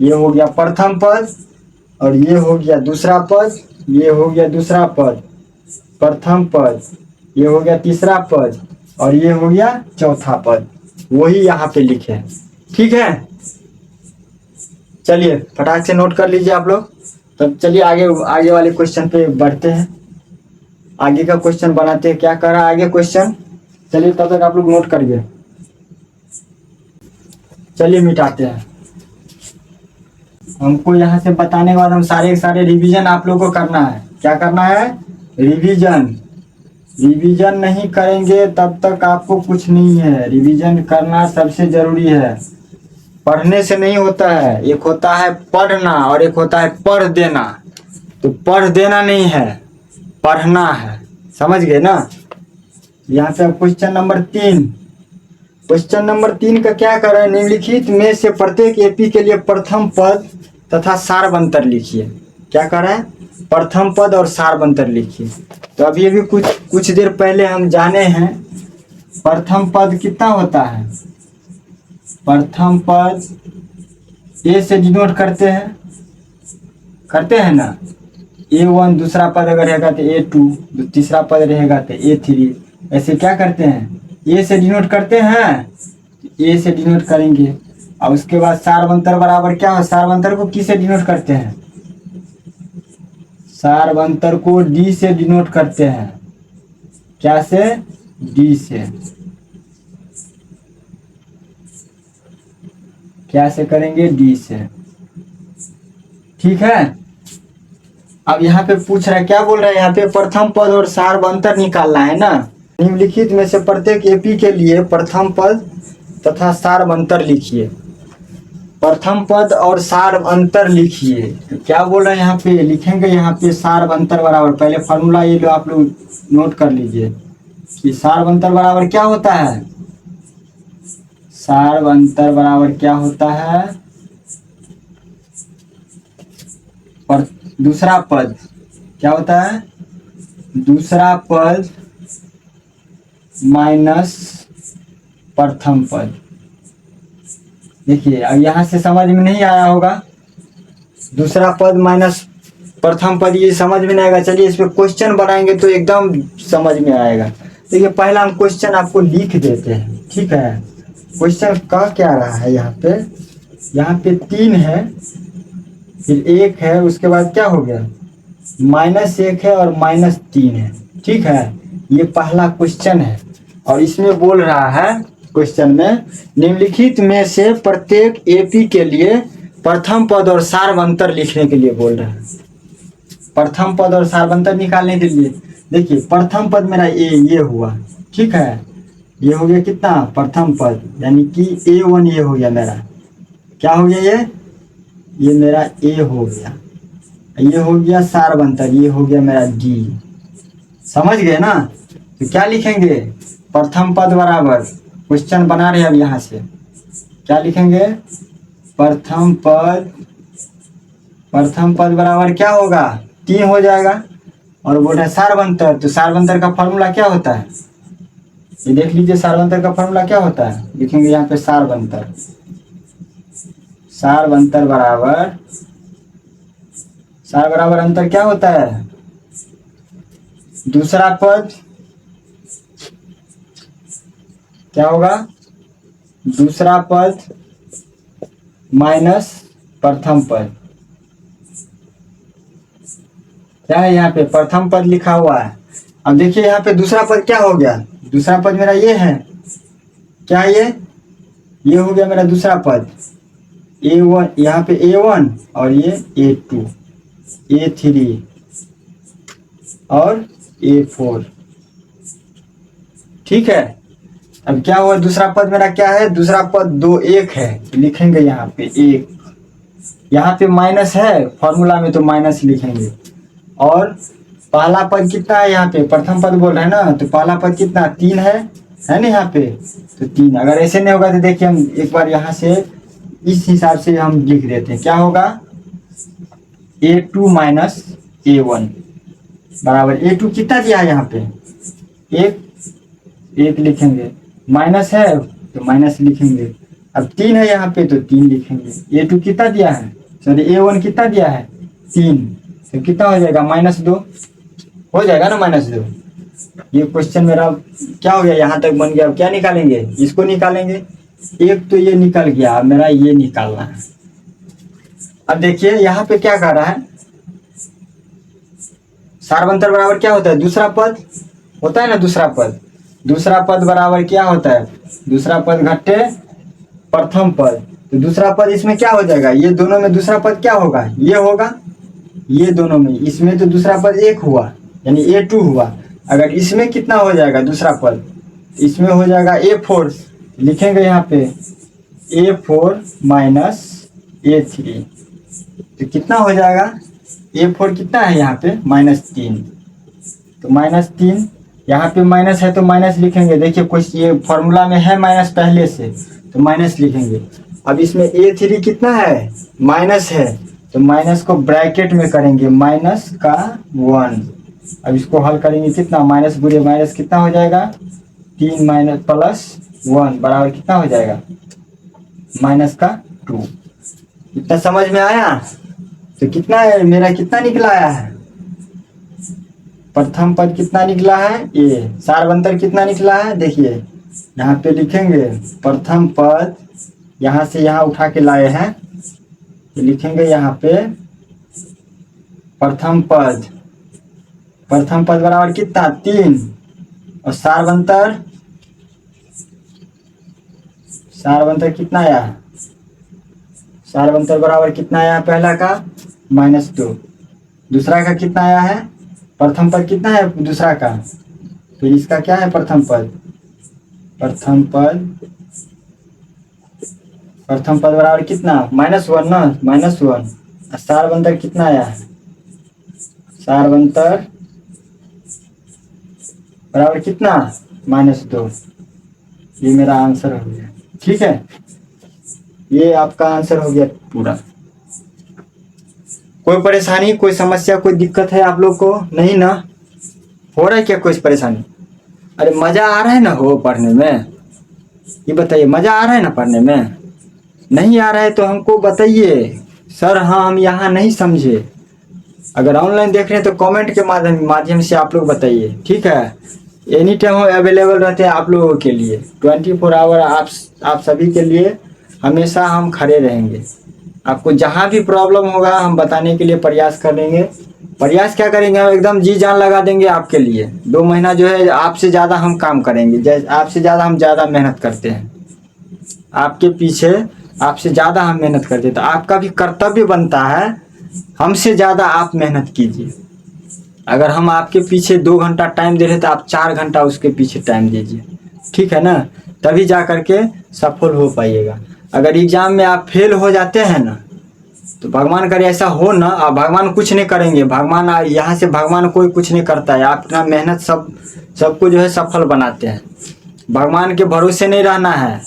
ये हो गया प्रथम पद, और ये हो गया दूसरा पद, ये हो गया दूसरा पद, प्रथम पद, ये हो गया तीसरा पद, और ये हो गया चौथा पद। वही यहाँ पे लिखे हैं। ठीक है, चलिए फटाक से नोट कर लीजिए आप लोग। तब चलिए आगे आगे वाले क्वेश्चन पे बढ़ते हैं। आगे का क्वेश्चन बनाते हैं। क्या कर रहा है आगे क्वेश्चन? चलिए तब तक आप लोग नोट करिए। चलिए मिटाते हैं। हमको यहाँ से बताने के बाद हम सारे रिवीजन आप लोगों को करना है। क्या करना है? रिवीजन। रिवीजन नहीं करेंगे तब तक आपको कुछ नहीं है। रिवीजन करना सबसे जरूरी है। पढ़ने से नहीं होता है। एक होता है पढ़ना और एक होता है पढ़ देना। तो पढ़ देना नहीं है, पढ़ना है। समझ गए ना? यहाँ पे क्वेश्चन नंबर 3। क्वेश्चन नंबर 3 का क्या कर रहे हैं? निम्नलिखित में से प्रत्येक एपी के लिए प्रथम पद तथा सारबंतर लिखिए। क्या कर रहे हैं? प्रथम पद और सारबंतर लिखिए। तो अभी कुछ देर पहले हम जाने हैं प्रथम पद कितना होता है। प्रथम पद ए से डिनोट करते हैं ना। A1 दूसरा पद अगर रहेगा तो A2, तीसरा पद रहेगा तो A3। ऐसे क्या करते हैं? ए से डिनोट करते हैं, ए से डिनोट करेंगे। और उसके बाद सारबंतर बराबर क्या हो? सारबंतर को किस से डिनोट करते हैं? सारबंतर को डी से डिनोट करते हैं। क्या से? डी से। क्या से करेंगे? डी से। ठीक है। अब यहाँ पे पूछ रहा है, क्या बोल रहा है यहाँ पे? प्रथम पद और सारबंतर निकालना है ना। निम्नलिखित में से प्रत्येक एपी के लिए प्रथम पद तथा सारबंतर लिखिए। प्रथम पद और सारबंतर लिखिए। तो क्या बोल रहे हैं यहाँ पे? लिखेंगे यहाँ पे सारबंतर बराबर, पहले फॉर्मूला ये लो आप लोग नोट कर लीजिए कि सारबंतर बराबर क्या होता है। सारबंतर बराबर क्या होता है? और दूसरा पद क्या होता है? दूसरा पद माइनस प्रथम पद। देखिए अब यहाँ से समझ में नहीं आया होगा। दूसरा पद माइनस प्रथम पद, ये समझ में नहीं आएगा। चलिए इस पे क्वेश्चन बनाएंगे तो एकदम समझ में आएगा। देखिए पहला हम क्वेश्चन आपको लिख देते हैं। ठीक है, क्वेश्चन का क्या रहा है यहाँ पे? यहाँ पे 3 है, फिर 1 है, उसके बाद क्या हो गया? -1 है और -3 है। ठीक है, ये पहला क्वेश्चन है। और इसमें बोल रहा है क्वेश्चन में, निम्नलिखित में से प्रत्येक एपी के लिए प्रथम पद और सारबंतर लिखने के लिए बोल रहा है। प्रथम पद और सारबंतर निकालने के लिए देखिए प्रथम पद मेरा ये हुआ। ठीक है, ये हो गया कितना? प्रथम पद, यानी कि A1 ये हो गया मेरा। क्या हो गया? ये मेरा A हो गया। ये हो गया सारबंतर, ये हो गया मेरा D। समझ गए ना? तो क्या लिखेंगे? प्रथम पद बराबर, क्वेश्चन बना रहे हैं अब यहाँ से क्या लिखेंगे? प्रथम पद बराबर क्या होगा? 3 हो जाएगा। और बोल रहे हैं सारबंतर, तो सारबंतर का फॉर्मूला क्या होता है? ये देख लीजिए सारबंतर का फॉर्मूला क्या होता है। लिखेंगे यहाँ पे सारबंतर बराबर अंतर क्या होता है? दूसरा पद क्या होगा? दूसरा पद माइनस प्रथम पद। क्या है यहाँ पे? प्रथम पद लिखा हुआ है। अब देखिए यहाँ पे दूसरा पद क्या हो गया? दूसरा पद मेरा ये है। क्या ये हो गया मेरा दूसरा पद। A1, यहाँ पे A1 और ये A2, A3 और A4। ठीक है, अब क्या हुआ? दूसरा पद मेरा क्या है? दूसरा पद 2 1 है, लिखेंगे यहाँ पे 1। यहाँ पे माइनस है, फॉर्मूला में तो माइनस लिखेंगे। और पहला पद कितना है यहाँ पे, प्रथम पद बोल रहे हैं ना, तो पहला पद कितना 3 है ना यहाँ पे, तो 3। अगर ऐसे नहीं होगा तो देखिए हम एक बार यहाँ से इस हिसाब से हम लिख देते हैं, क्या होगा A2 माइनस A1 बराबर A2 कितना दिया है यहाँ पे, एक लिखेंगे, माइनस है तो माइनस लिखेंगे। अब 3 है यहाँ पे तो 3 लिखेंगे। A2 कितना दिया है, सॉरी A1 कितना दिया है 3, तो कितना हो जाएगा -2 हो जाएगा ना, -2। ये क्वेश्चन मेरा क्या हो गया, यहाँ तक बन गया। अब क्या निकालेंगे, इसको निकालेंगे। एक तो ये निकल गया, अब मेरा ये निकालना है। अब देखिए यहाँ पे क्या कर रहा है, सार्वंतर बराबर क्या होता है, दूसरा पद होता है ना, दूसरा पद बराबर क्या होता है, दूसरा पद घटे प्रथम पद। तो दूसरा पद इसमें क्या हो जाएगा, ये दोनों में दूसरा पद क्या होगा, ये होगा, ये दोनों में, इसमें तो दूसरा पद 1 हुआ यानी A2 हुआ। अगर इसमें कितना हो जाएगा दूसरा पद, इसमें हो जाएगा A4, लिखेंगे यहाँ पे A4 माइनस A3, तो कितना हो जाएगा, A4 कितना है यहाँ पे -3, तो -3 यहाँ पे माइनस है तो माइनस लिखेंगे। देखिए कुछ ये फॉर्मूला में है माइनस पहले से, तो माइनस लिखेंगे। अब इसमें A3 कितना है, माइनस है, तो माइनस को ब्रैकेट में करेंगे -1। अब इसको हल करेंगे, कितना माइनस बुरे माइनस कितना हो जाएगा, 3 माइनस +1 बराबर कितना हो जाएगा -2। इतना समझ में आया, तो कितना है मेरा, कितना निकला है, प्रथम पद कितना निकला है A, सार्वंतर कितना निकला है, देखिए यहाँ पे लिखेंगे प्रथम पद, यहाँ से यहाँ उठा के लाए हैं, तो लिखेंगे यहाँ पे प्रथम पद बराबर कितना 3, और सार्वंतर कितना आया, सार्वंतर बराबर कितना आया, पहला का -2, दूसरा का कितना आया है, प्रथम पद कितना है दूसरा का, तो इसका क्या है प्रथम पद बराबर कितना -1 ना, -1। सार्वंतर कितना आया, सार्वंतर बराबर कितना -2। ये मेरा आंसर हो गया, ठीक है, ये आपका आंसर हो गया पूरा। कोई परेशानी, कोई समस्या, कोई दिक्कत है आप लोग को, नहीं ना, हो रहा है क्या कोई परेशानी, अरे मजा आ रहा है ना हो पढ़ने में, ये बताइए मजा आ रहा है ना पढ़ने में, नहीं आ रहा है तो हमको बताइए, सर हाँ हम यहाँ नहीं समझे। अगर ऑनलाइन देख रहे हैं तो कमेंट के माध्यम से आप लोग बताइए, ठीक है। एनी टाइम अवेलेबल रहते हैं आप लोगों के लिए, 24 आवर आप सभी के लिए हमेशा हम खड़े रहेंगे। आपको जहाँ भी प्रॉब्लम होगा हम बताने के लिए प्रयास करेंगे। प्रयास क्या करेंगे, हम एकदम जी जान लगा देंगे आपके लिए। 2 महीना जो है आपसे ज़्यादा हम काम करेंगे, जैसे आपसे ज़्यादा हम ज़्यादा मेहनत करते हैं, आपके पीछे आपसे ज़्यादा हम मेहनत करते हैं। तो आपका भी कर्तव्य बनता है, हमसे ज़्यादा आप मेहनत कीजिए। अगर हम आपके पीछे 2 घंटा टाइम दे रहे तो आप 4 घंटा उसके पीछे टाइम दीजिए, ठीक है ना, तभी जा करके सफल हो पाइएगा। अगर एग्जाम में आप फेल हो जाते हैं ना, तो भगवान करे ऐसा हो ना, आप भगवान कुछ नहीं करेंगे, भगवान यहाँ से भगवान कोई कुछ नहीं करता है, आप अपना मेहनत सबको जो है सफल बनाते हैं। भगवान के भरोसे नहीं रहना है।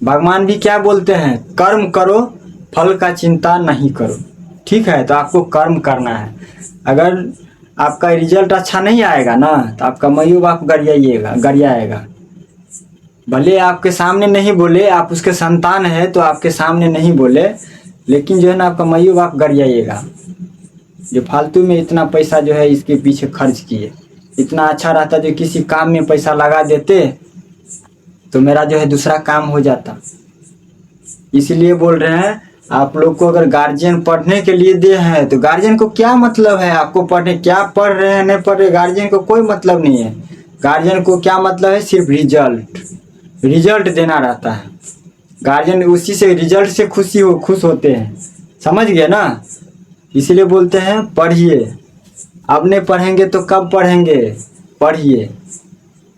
भगवान भी क्या बोलते हैं, कर्म करो फल का चिंता नहीं करो, ठीक है। तो आपको कर्म करना है। अगर आपका रिजल्ट अच्छा नहीं आएगा ना, तो आपका माँ बाप गरियाएगा। भले आपके सामने नहीं बोले, आप उसके संतान है तो आपके सामने नहीं बोले, लेकिन जो है ना आपका माँ बाप गरियाएगा। जो फालतू में इतना पैसा जो है इसके पीछे खर्च किए, इतना अच्छा रहता जो किसी काम में पैसा लगा देते तो मेरा जो है दूसरा काम हो जाता। इसीलिए बोल रहे हैं आप लोग को, अगर गार्जियन पढ़ने के लिए दे हैं तो गार्जियन को क्या मतलब है आपको पढ़ने, क्या पढ़ रहे हैं नहीं पढ़ रहे, गार्जियन को कोई मतलब नहीं है। गार्जियन को क्या मतलब है, सिर्फ रिजल्ट देना रहता है। गार्जियन उसी से रिजल्ट से खुश होते हैं, समझ गए ना। इसीलिए बोलते हैं पढ़िए। अब नहीं पढ़ेंगे तो कब पढ़ेंगे, पढ़िए,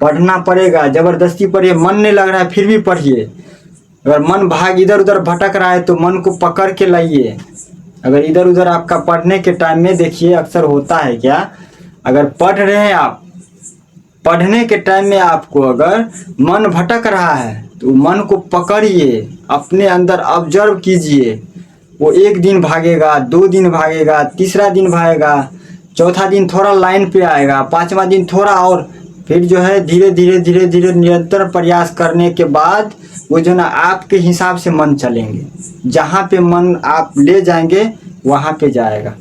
पढ़ना पड़ेगा, ज़बरदस्ती पढ़िए। मन नहीं लग रहा है फिर भी पढ़िए। अगर मन इधर उधर भटक रहा है तो मन को पकड़ के लाइए, अगर इधर उधर आपका पढ़ने के टाइम में देखिए अक्सर होता है क्या, अगर पढ़ रहे हैं आप, पढ़ने के टाइम में आपको अगर मन भटक रहा है तो मन को पकड़िए, अपने अंदर ऑब्जर्व कीजिए। वो एक दिन भागेगा, 2 दिन भागेगा, तीसरा दिन भागेगा, चौथा दिन थोड़ा लाइन पे आएगा, पांचवा दिन थोड़ा, और फिर जो है धीरे धीरे धीरे धीरे निरंतर प्रयास करने के बाद वो जो ना आपके हिसाब से मन चलेंगे। जहाँ पे मन आप ले जाएंगे वहाँ पे जाएगा।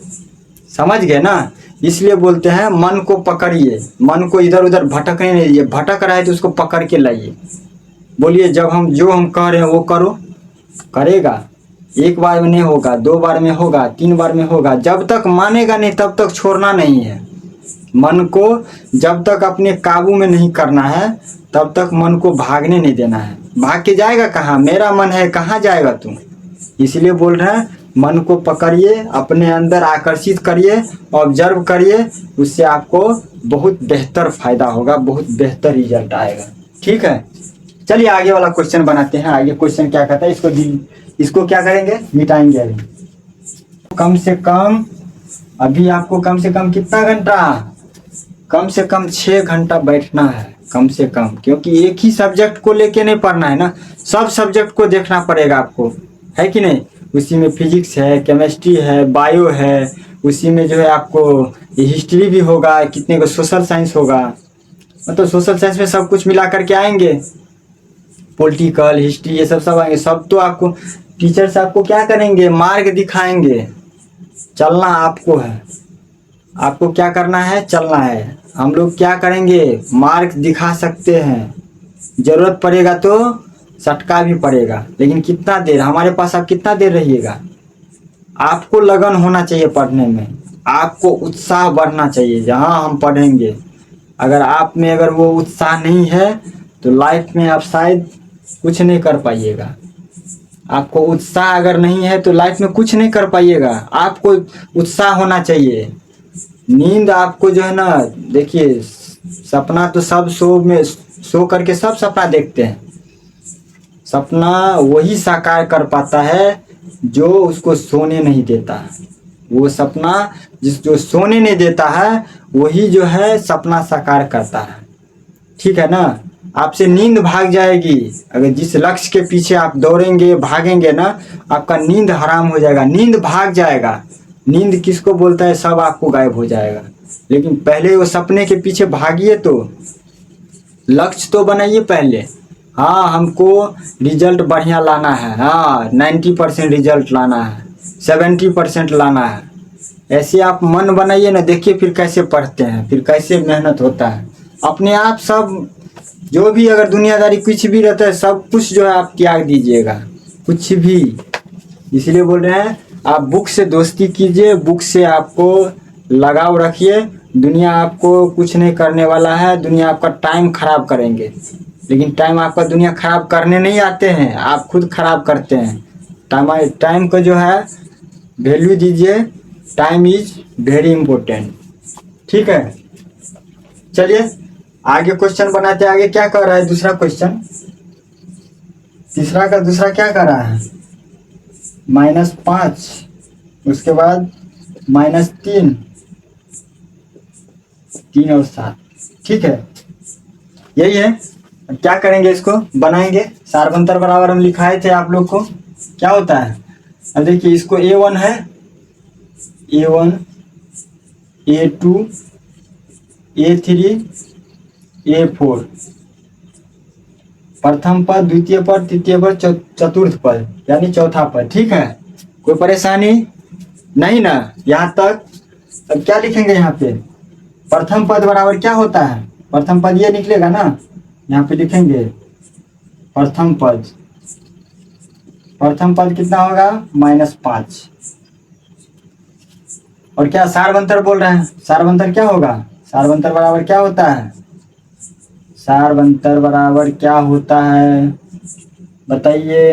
समझ गए ना? इसलिए बोलते हैं मन को पकड़िए, मन को इधर उधर भटकने नहीं दीजिए। भटक रहा है तो उसको पकड़ के लाइए। बोलिए जब हम जो हम कह रहे हैं वो करो, करेगा। एक बार में नहीं होगा, 2 बार में होगा, 3 बार में होगा। जब तक मानेगा नहीं तब तक छोड़ना नहीं है। मन को जब तक अपने काबू में नहीं करना है तब तक मन को भागने नहीं देना है। भाग के जाएगा कहाँ? मेरा मन है, कहाँ जाएगा तुम? इसलिए बोल रहे हैं मन को पकड़िए, अपने अंदर आकर्षित करिए, ऑब्जर्व करिए। उससे आपको बहुत बेहतर फायदा होगा, बहुत बेहतर रिजल्ट आएगा। ठीक है, चलिए आगे वाला क्वेश्चन बनाते हैं। आगे क्वेश्चन क्या कहता है, इसको क्या करेंगे? मिटाएंगे। अभी कम से कम, अभी आपको कम से कम कितना घंटा? कम से कम 6 घंटा बैठना है, कम से कम। क्योंकि एक ही सब्जेक्ट को लेके नहीं पढ़ना है ना, सब सब्जेक्ट को देखना पड़ेगा आपको, है कि नहीं? उसी में फिजिक्स है, केमिस्ट्री है, बायो है, उसी में जो है आपको हिस्ट्री भी होगा, कितने को सोशल साइंस होगा। मतलब सोशल साइंस में सब कुछ मिला करके आएंगे, पॉलिटिकल, हिस्ट्री, ये सब आएंगे। सब तो आपको टीचर से आपको क्या करेंगे? मार्ग दिखाएंगे। चलना आपको है, आपको क्या करना है? चलना है। हम लोग क्या करेंगे? मार्ग दिखा सकते हैं। जरूरत पड़ेगा तो सटका भी पड़ेगा, लेकिन कितना देर? हमारे पास आप कितना देर रहिएगा? आपको लगन होना चाहिए पढ़ने में, आपको उत्साह बढ़ना चाहिए जहाँ हम पढ़ेंगे। अगर आप में अगर वो उत्साह नहीं है तो लाइफ में आप शायद कुछ नहीं कर पाइएगा। आपको उत्साह अगर नहीं है तो लाइफ में कुछ नहीं कर पाइएगा। आपको उत्साह होना चाहिए। नींद आपको जो है ना, देखिए सपना तो सब सो करके सब सपना देखते हैं। सपना वही साकार कर पाता है जो उसको सोने नहीं देता। वो सपना जो सोने नहीं देता है वही जो है सपना साकार करता है। ठीक है ना? आपसे नींद भाग जाएगी अगर जिस लक्ष्य के पीछे आप दौड़ेंगे, भागेंगे ना, आपका नींद हराम हो जाएगा, नींद भाग जाएगा। नींद किसको बोलता है? सब आपको गायब हो जाएगा। लेकिन पहले वो सपने के पीछे भागिए, तो लक्ष्य तो बनाइए पहले। हाँ, हमको रिजल्ट बढ़िया लाना है, हाँ 90% रिजल्ट लाना है, 70% लाना है। ऐसे आप मन बनाइए ना, देखिए फिर कैसे पढ़ते हैं, फिर कैसे मेहनत होता है। अपने आप सब जो भी अगर दुनियादारी कुछ भी रहता है सब कुछ जो है आप त्याग दीजिएगा, कुछ भी। इसलिए बोल रहे हैं आप बुक से दोस्ती कीजिए, बुक से आपको लगाव रखिए। दुनिया आपको कुछ नहीं करने वाला है, दुनिया आपका टाइम खराब करेंगे, लेकिन टाइम आपका दुनिया खराब करने नहीं आते हैं, आप खुद खराब करते हैं। टाइम को जो है वैल्यू दीजिए, टाइम इज वेरी इंपॉर्टेंट। ठीक है, चलिए आगे क्वेश्चन बनाते हैं। आगे क्या कर रहा है? दूसरा क्वेश्चन, तीसरा का दूसरा क्या कर रहा है? -5, उसके बाद -3, 3 और 7। ठीक है, यही है। क्या करेंगे? इसको बनाएंगे। सारबंतर बराबर हम लिखाए थे आप लोग को, क्या होता है? अब देखिए इसको A1 है, A1, A2, A3, A4, प्रथम पद, द्वितीय पद, तृतीय पद, चतुर्थ पद, यानी चौथा पद। ठीक है, कोई परेशानी नहीं ना यहाँ तक? अब क्या लिखेंगे यहाँ पे? प्रथम पद बराबर क्या होता है? प्रथम पद ये निकलेगा ना, यहाँ पे लिखेंगे प्रथम पद। प्रथम पद कितना होगा? -5। और क्या सारबंतर बोल रहे हैं? सारबंतर क्या होगा? सारबंतर बराबर क्या होता है? सारबंतर बराबर क्या होता है बताइए?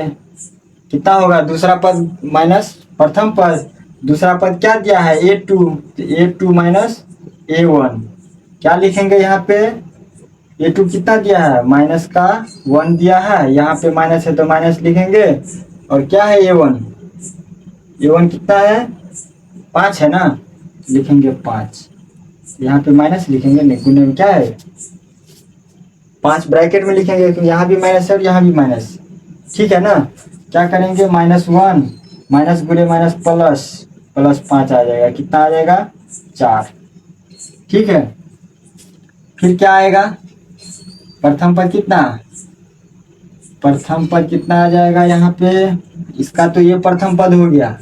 कितना होगा? दूसरा पद माइनस प्रथम पद, दूसरा पद क्या दिया है? A2, A2 minus A1। क्या लिखेंगे यहाँ पे? A2 कितना दिया है? -1 दिया है, यहाँ पे माइनस है तो माइनस लिखेंगे। और क्या है? A1, A1 कितना है, 5 है ना, लिखेंगे 5। यहाँ पे माइनस लिखेंगे, नहीं गुने में क्या है 5 ब्रैकेट में लिखेंगे क्योंकि यहाँ भी माइनस है और यहाँ भी माइनस। ठीक है ना, क्या करेंगे -1 माइनस गुने माइनस प्लस, प्लस 5 आ जाएगा, कितना आ जाएगा 4। ठीक है, फिर क्या आएगा, प्रथम पद कितना, प्रथम पद कितना आ जाएगा यहाँ पे, इसका तो ये प्रथम पद हो गया।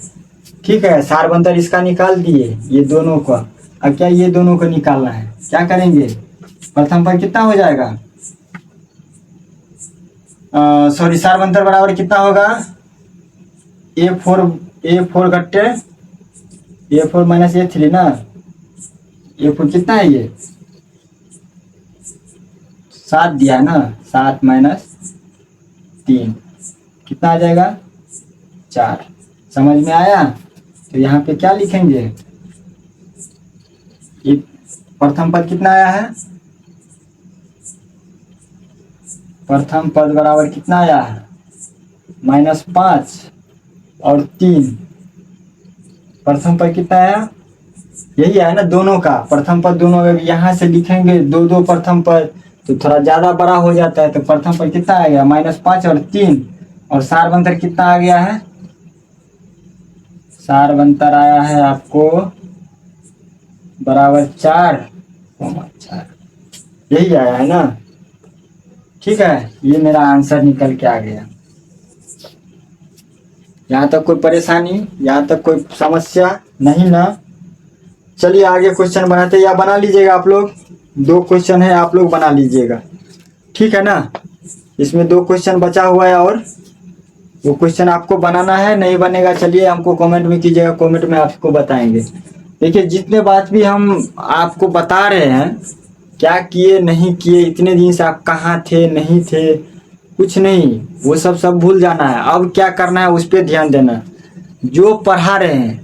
ठीक है, सारबंतर इसका निकाल दिए, ये दोनों का। अब क्या ये दोनों को निकालना है, क्या करेंगे, प्रथम पद कितना हो जाएगा, सॉरी सारबंतर बराबर कितना होगा, A4 घट्टे A4 माइनस A3 ना, A4 कितना है ये 7 दिया है ना, 7 माइनस 3 कितना आ जाएगा 4। समझ में आया, तो यहाँ पे क्या लिखेंगे, ये प्रथम पद कितना आया है, प्रथम पद बराबर कितना आया है -5 और 3, प्रथम पद कितना आया, यही है ना दोनों का प्रथम पद, दोनों अगर यहाँ से लिखेंगे दो प्रथम पद तो थोड़ा ज़्यादा बड़ा हो जाता है, तो प्रथम पद कितना आ गया -5 और 3, और सारबंतर कितना आ गया है, सारबंतर आया है आपको बराबर 4, यही आया है ना। ठीक है, ये मेरा आंसर निकल के आ गया। यहाँ तक कोई परेशानी, यहाँ तक कोई समस्या नहीं ना। चलिए आगे क्वेश्चन बनाते, या बना लीजिएगा आप लोग, 2 क्वेश्चन है आप लोग बना लीजिएगा। ठीक है ना, इसमें 2 क्वेश्चन बचा हुआ है और वो क्वेश्चन आपको बनाना है, नहीं बनेगा चलिए हमको कमेंट में कीजिएगा, कमेंट में आपको बताएंगे। देखिए जितने बात भी हम आपको बता रहे हैं, क्या किए नहीं किए, इतने दिन से आप कहाँ थे नहीं थे, कुछ नहीं, वो सब भूल जाना है। अब क्या करना है उस पर ध्यान देना है। जो पढ़ा रहे हैं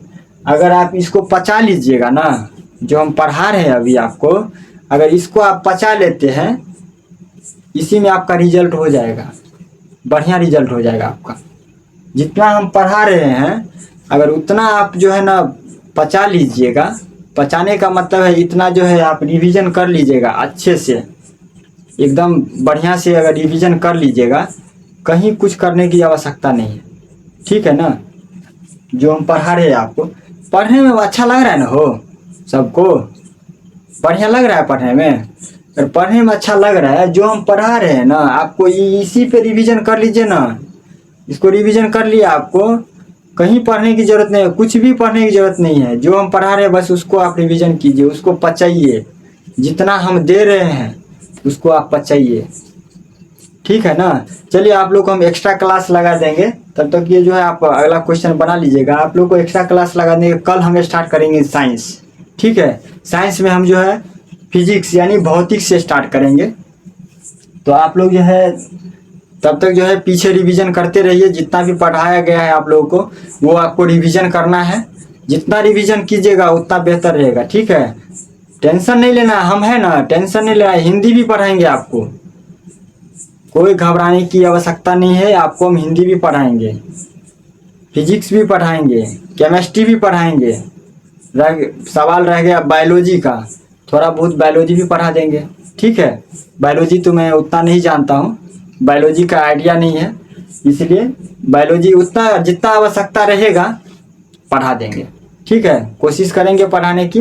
अगर आप इसको पचा लीजिएगा ना, जो हम पढ़ा रहे हैं अभी आपको, अगर इसको आप पचा लेते हैं, इसी में आपका रिजल्ट हो जाएगा, बढ़िया रिजल्ट हो जाएगा आपका। जितना हम पढ़ा रहे हैं अगर उतना आप जो है ना पचा लीजिएगा, पचाने का मतलब है इतना जो है आप रिवीजन कर लीजिएगा अच्छे से, एकदम बढ़िया से अगर रिवीजन कर लीजिएगा, कहीं कुछ करने की आवश्यकता नहीं है। ठीक है ना, जो हम पढ़ा रहे हैं आपको, पढ़ने में अच्छा लग रहा है ना, हो सबको बढ़िया लग रहा है पढ़ने में, अगर पढ़ने में अच्छा लग रहा है, जो हम पढ़ा रहे हैं ना आपको, इसी पे रिवीजन कर लीजिए ना। इसको रिवीजन कर लिया, आपको कहीं पढ़ने की ज़रूरत नहीं है, कुछ भी पढ़ने की ज़रूरत नहीं है, जो हम पढ़ा रहे हैं बस उसको आप रिवीजन कीजिए, उसको पचाइए, जितना हम दे रहे हैं उसको आप पचाइए। ठीक है ना, चलिए आप लोग को हम एक्स्ट्रा क्लास लगा देंगे, तब तक ये जो है आप अगला क्वेश्चन बना लीजिएगा। आप लोग को एक्स्ट्रा क्लास लगा देंगे, कल हम स्टार्ट करेंगे साइंस। ठीक है, साइंस में हम जो है फिजिक्स यानी भौतिक से स्टार्ट करेंगे, तो आप लोग जो है तब तक जो है पीछे रिवीजन करते रहिए। जितना भी पढ़ाया गया है आप लोगों को वो आपको रिवीजन करना है, जितना रिवीजन कीजिएगा उतना बेहतर रहेगा। ठीक है, टेंशन नहीं लेना, हम है ना, टेंशन नहीं लेना। हिंदी भी पढ़ाएंगे आपको, कोई घबराने की आवश्यकता नहीं है, आपको हम हिंदी भी पढ़ाएंगे, फिजिक्स भी पढ़ाएंगे, केमिस्ट्री भी पढ़ाएंगे। सवाल रह गया बायोलॉजी का, थोड़ा बहुत बायोलॉजी भी पढ़ा देंगे। ठीक है, बायोलॉजी तो मैं उतना नहीं जानता हूँ, बायोलॉजी का आइडिया नहीं है, इसलिए बायोलॉजी उतना जितना आवश्यकता रहेगा पढ़ा देंगे। ठीक है, कोशिश करेंगे पढ़ाने की,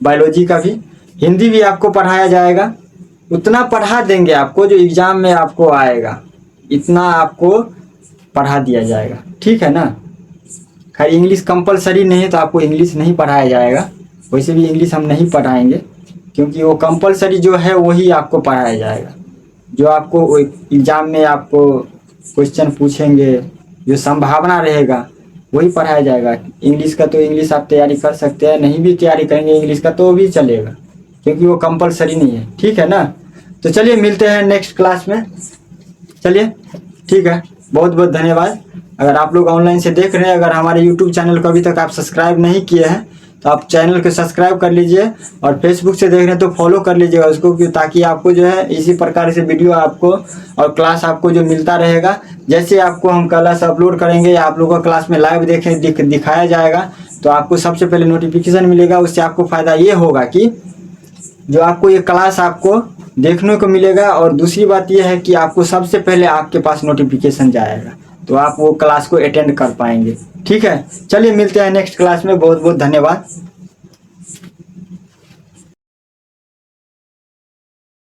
बायोलॉजी का भी। हिंदी भी आपको पढ़ाया जाएगा, उतना पढ़ा देंगे आपको जो एग्ज़ाम में आपको आएगा, इतना आपको पढ़ा दिया जाएगा। ठीक है ना, खैर इंग्लिश कंपलसरी नहीं है तो आपको इंग्लिश नहीं पढ़ाया जाएगा, वैसे भी इंग्लिश हम नहीं पढ़ाएंगे, क्योंकि वो कंपलसरी जो है वही आपको पढ़ाया जाएगा, जो आपको एग्ज़ाम में आपको क्वेश्चन पूछेंगे, जो संभावना रहेगा वही पढ़ाया जाएगा। इंग्लिश का तो इंग्लिश आप तैयारी कर सकते हैं, नहीं भी तैयारी करेंगे इंग्लिश का तो भी चलेगा, क्योंकि वो कंपलसरी नहीं है। ठीक है ना, तो चलिए मिलते हैं नेक्स्ट क्लास में। चलिए ठीक है, बहुत बहुत धन्यवाद। अगर आप लोग ऑनलाइन से देख रहे हैं, अगर हमारे यूट्यूब चैनल को अभी तक आप सब्सक्राइब नहीं किए हैं तो आप चैनल को सब्सक्राइब कर लीजिए और फेसबुक से देख रहे हैं तो फॉलो कर लीजिएगा उसको, ताकि आपको जो है इसी प्रकार से वीडियो आपको और क्लास आपको जो मिलता रहेगा। जैसे आपको हम क्लास अपलोड करेंगे या आप लोगों को क्लास में लाइव दिखाया जाएगा तो आपको सबसे पहले नोटिफिकेशन मिलेगा। उससे आपको फ़ायदा ये होगा कि जो आपको ये क्लास आपको देखने को मिलेगा, और दूसरी बात यह है कि आपको सबसे पहले आपके पास नोटिफिकेशन जाएगा तो आप वो क्लास को अटेंड कर पाएंगे। ठीक है, चलिए मिलते हैं नेक्स्ट क्लास में। बहुत बहुत धन्यवाद।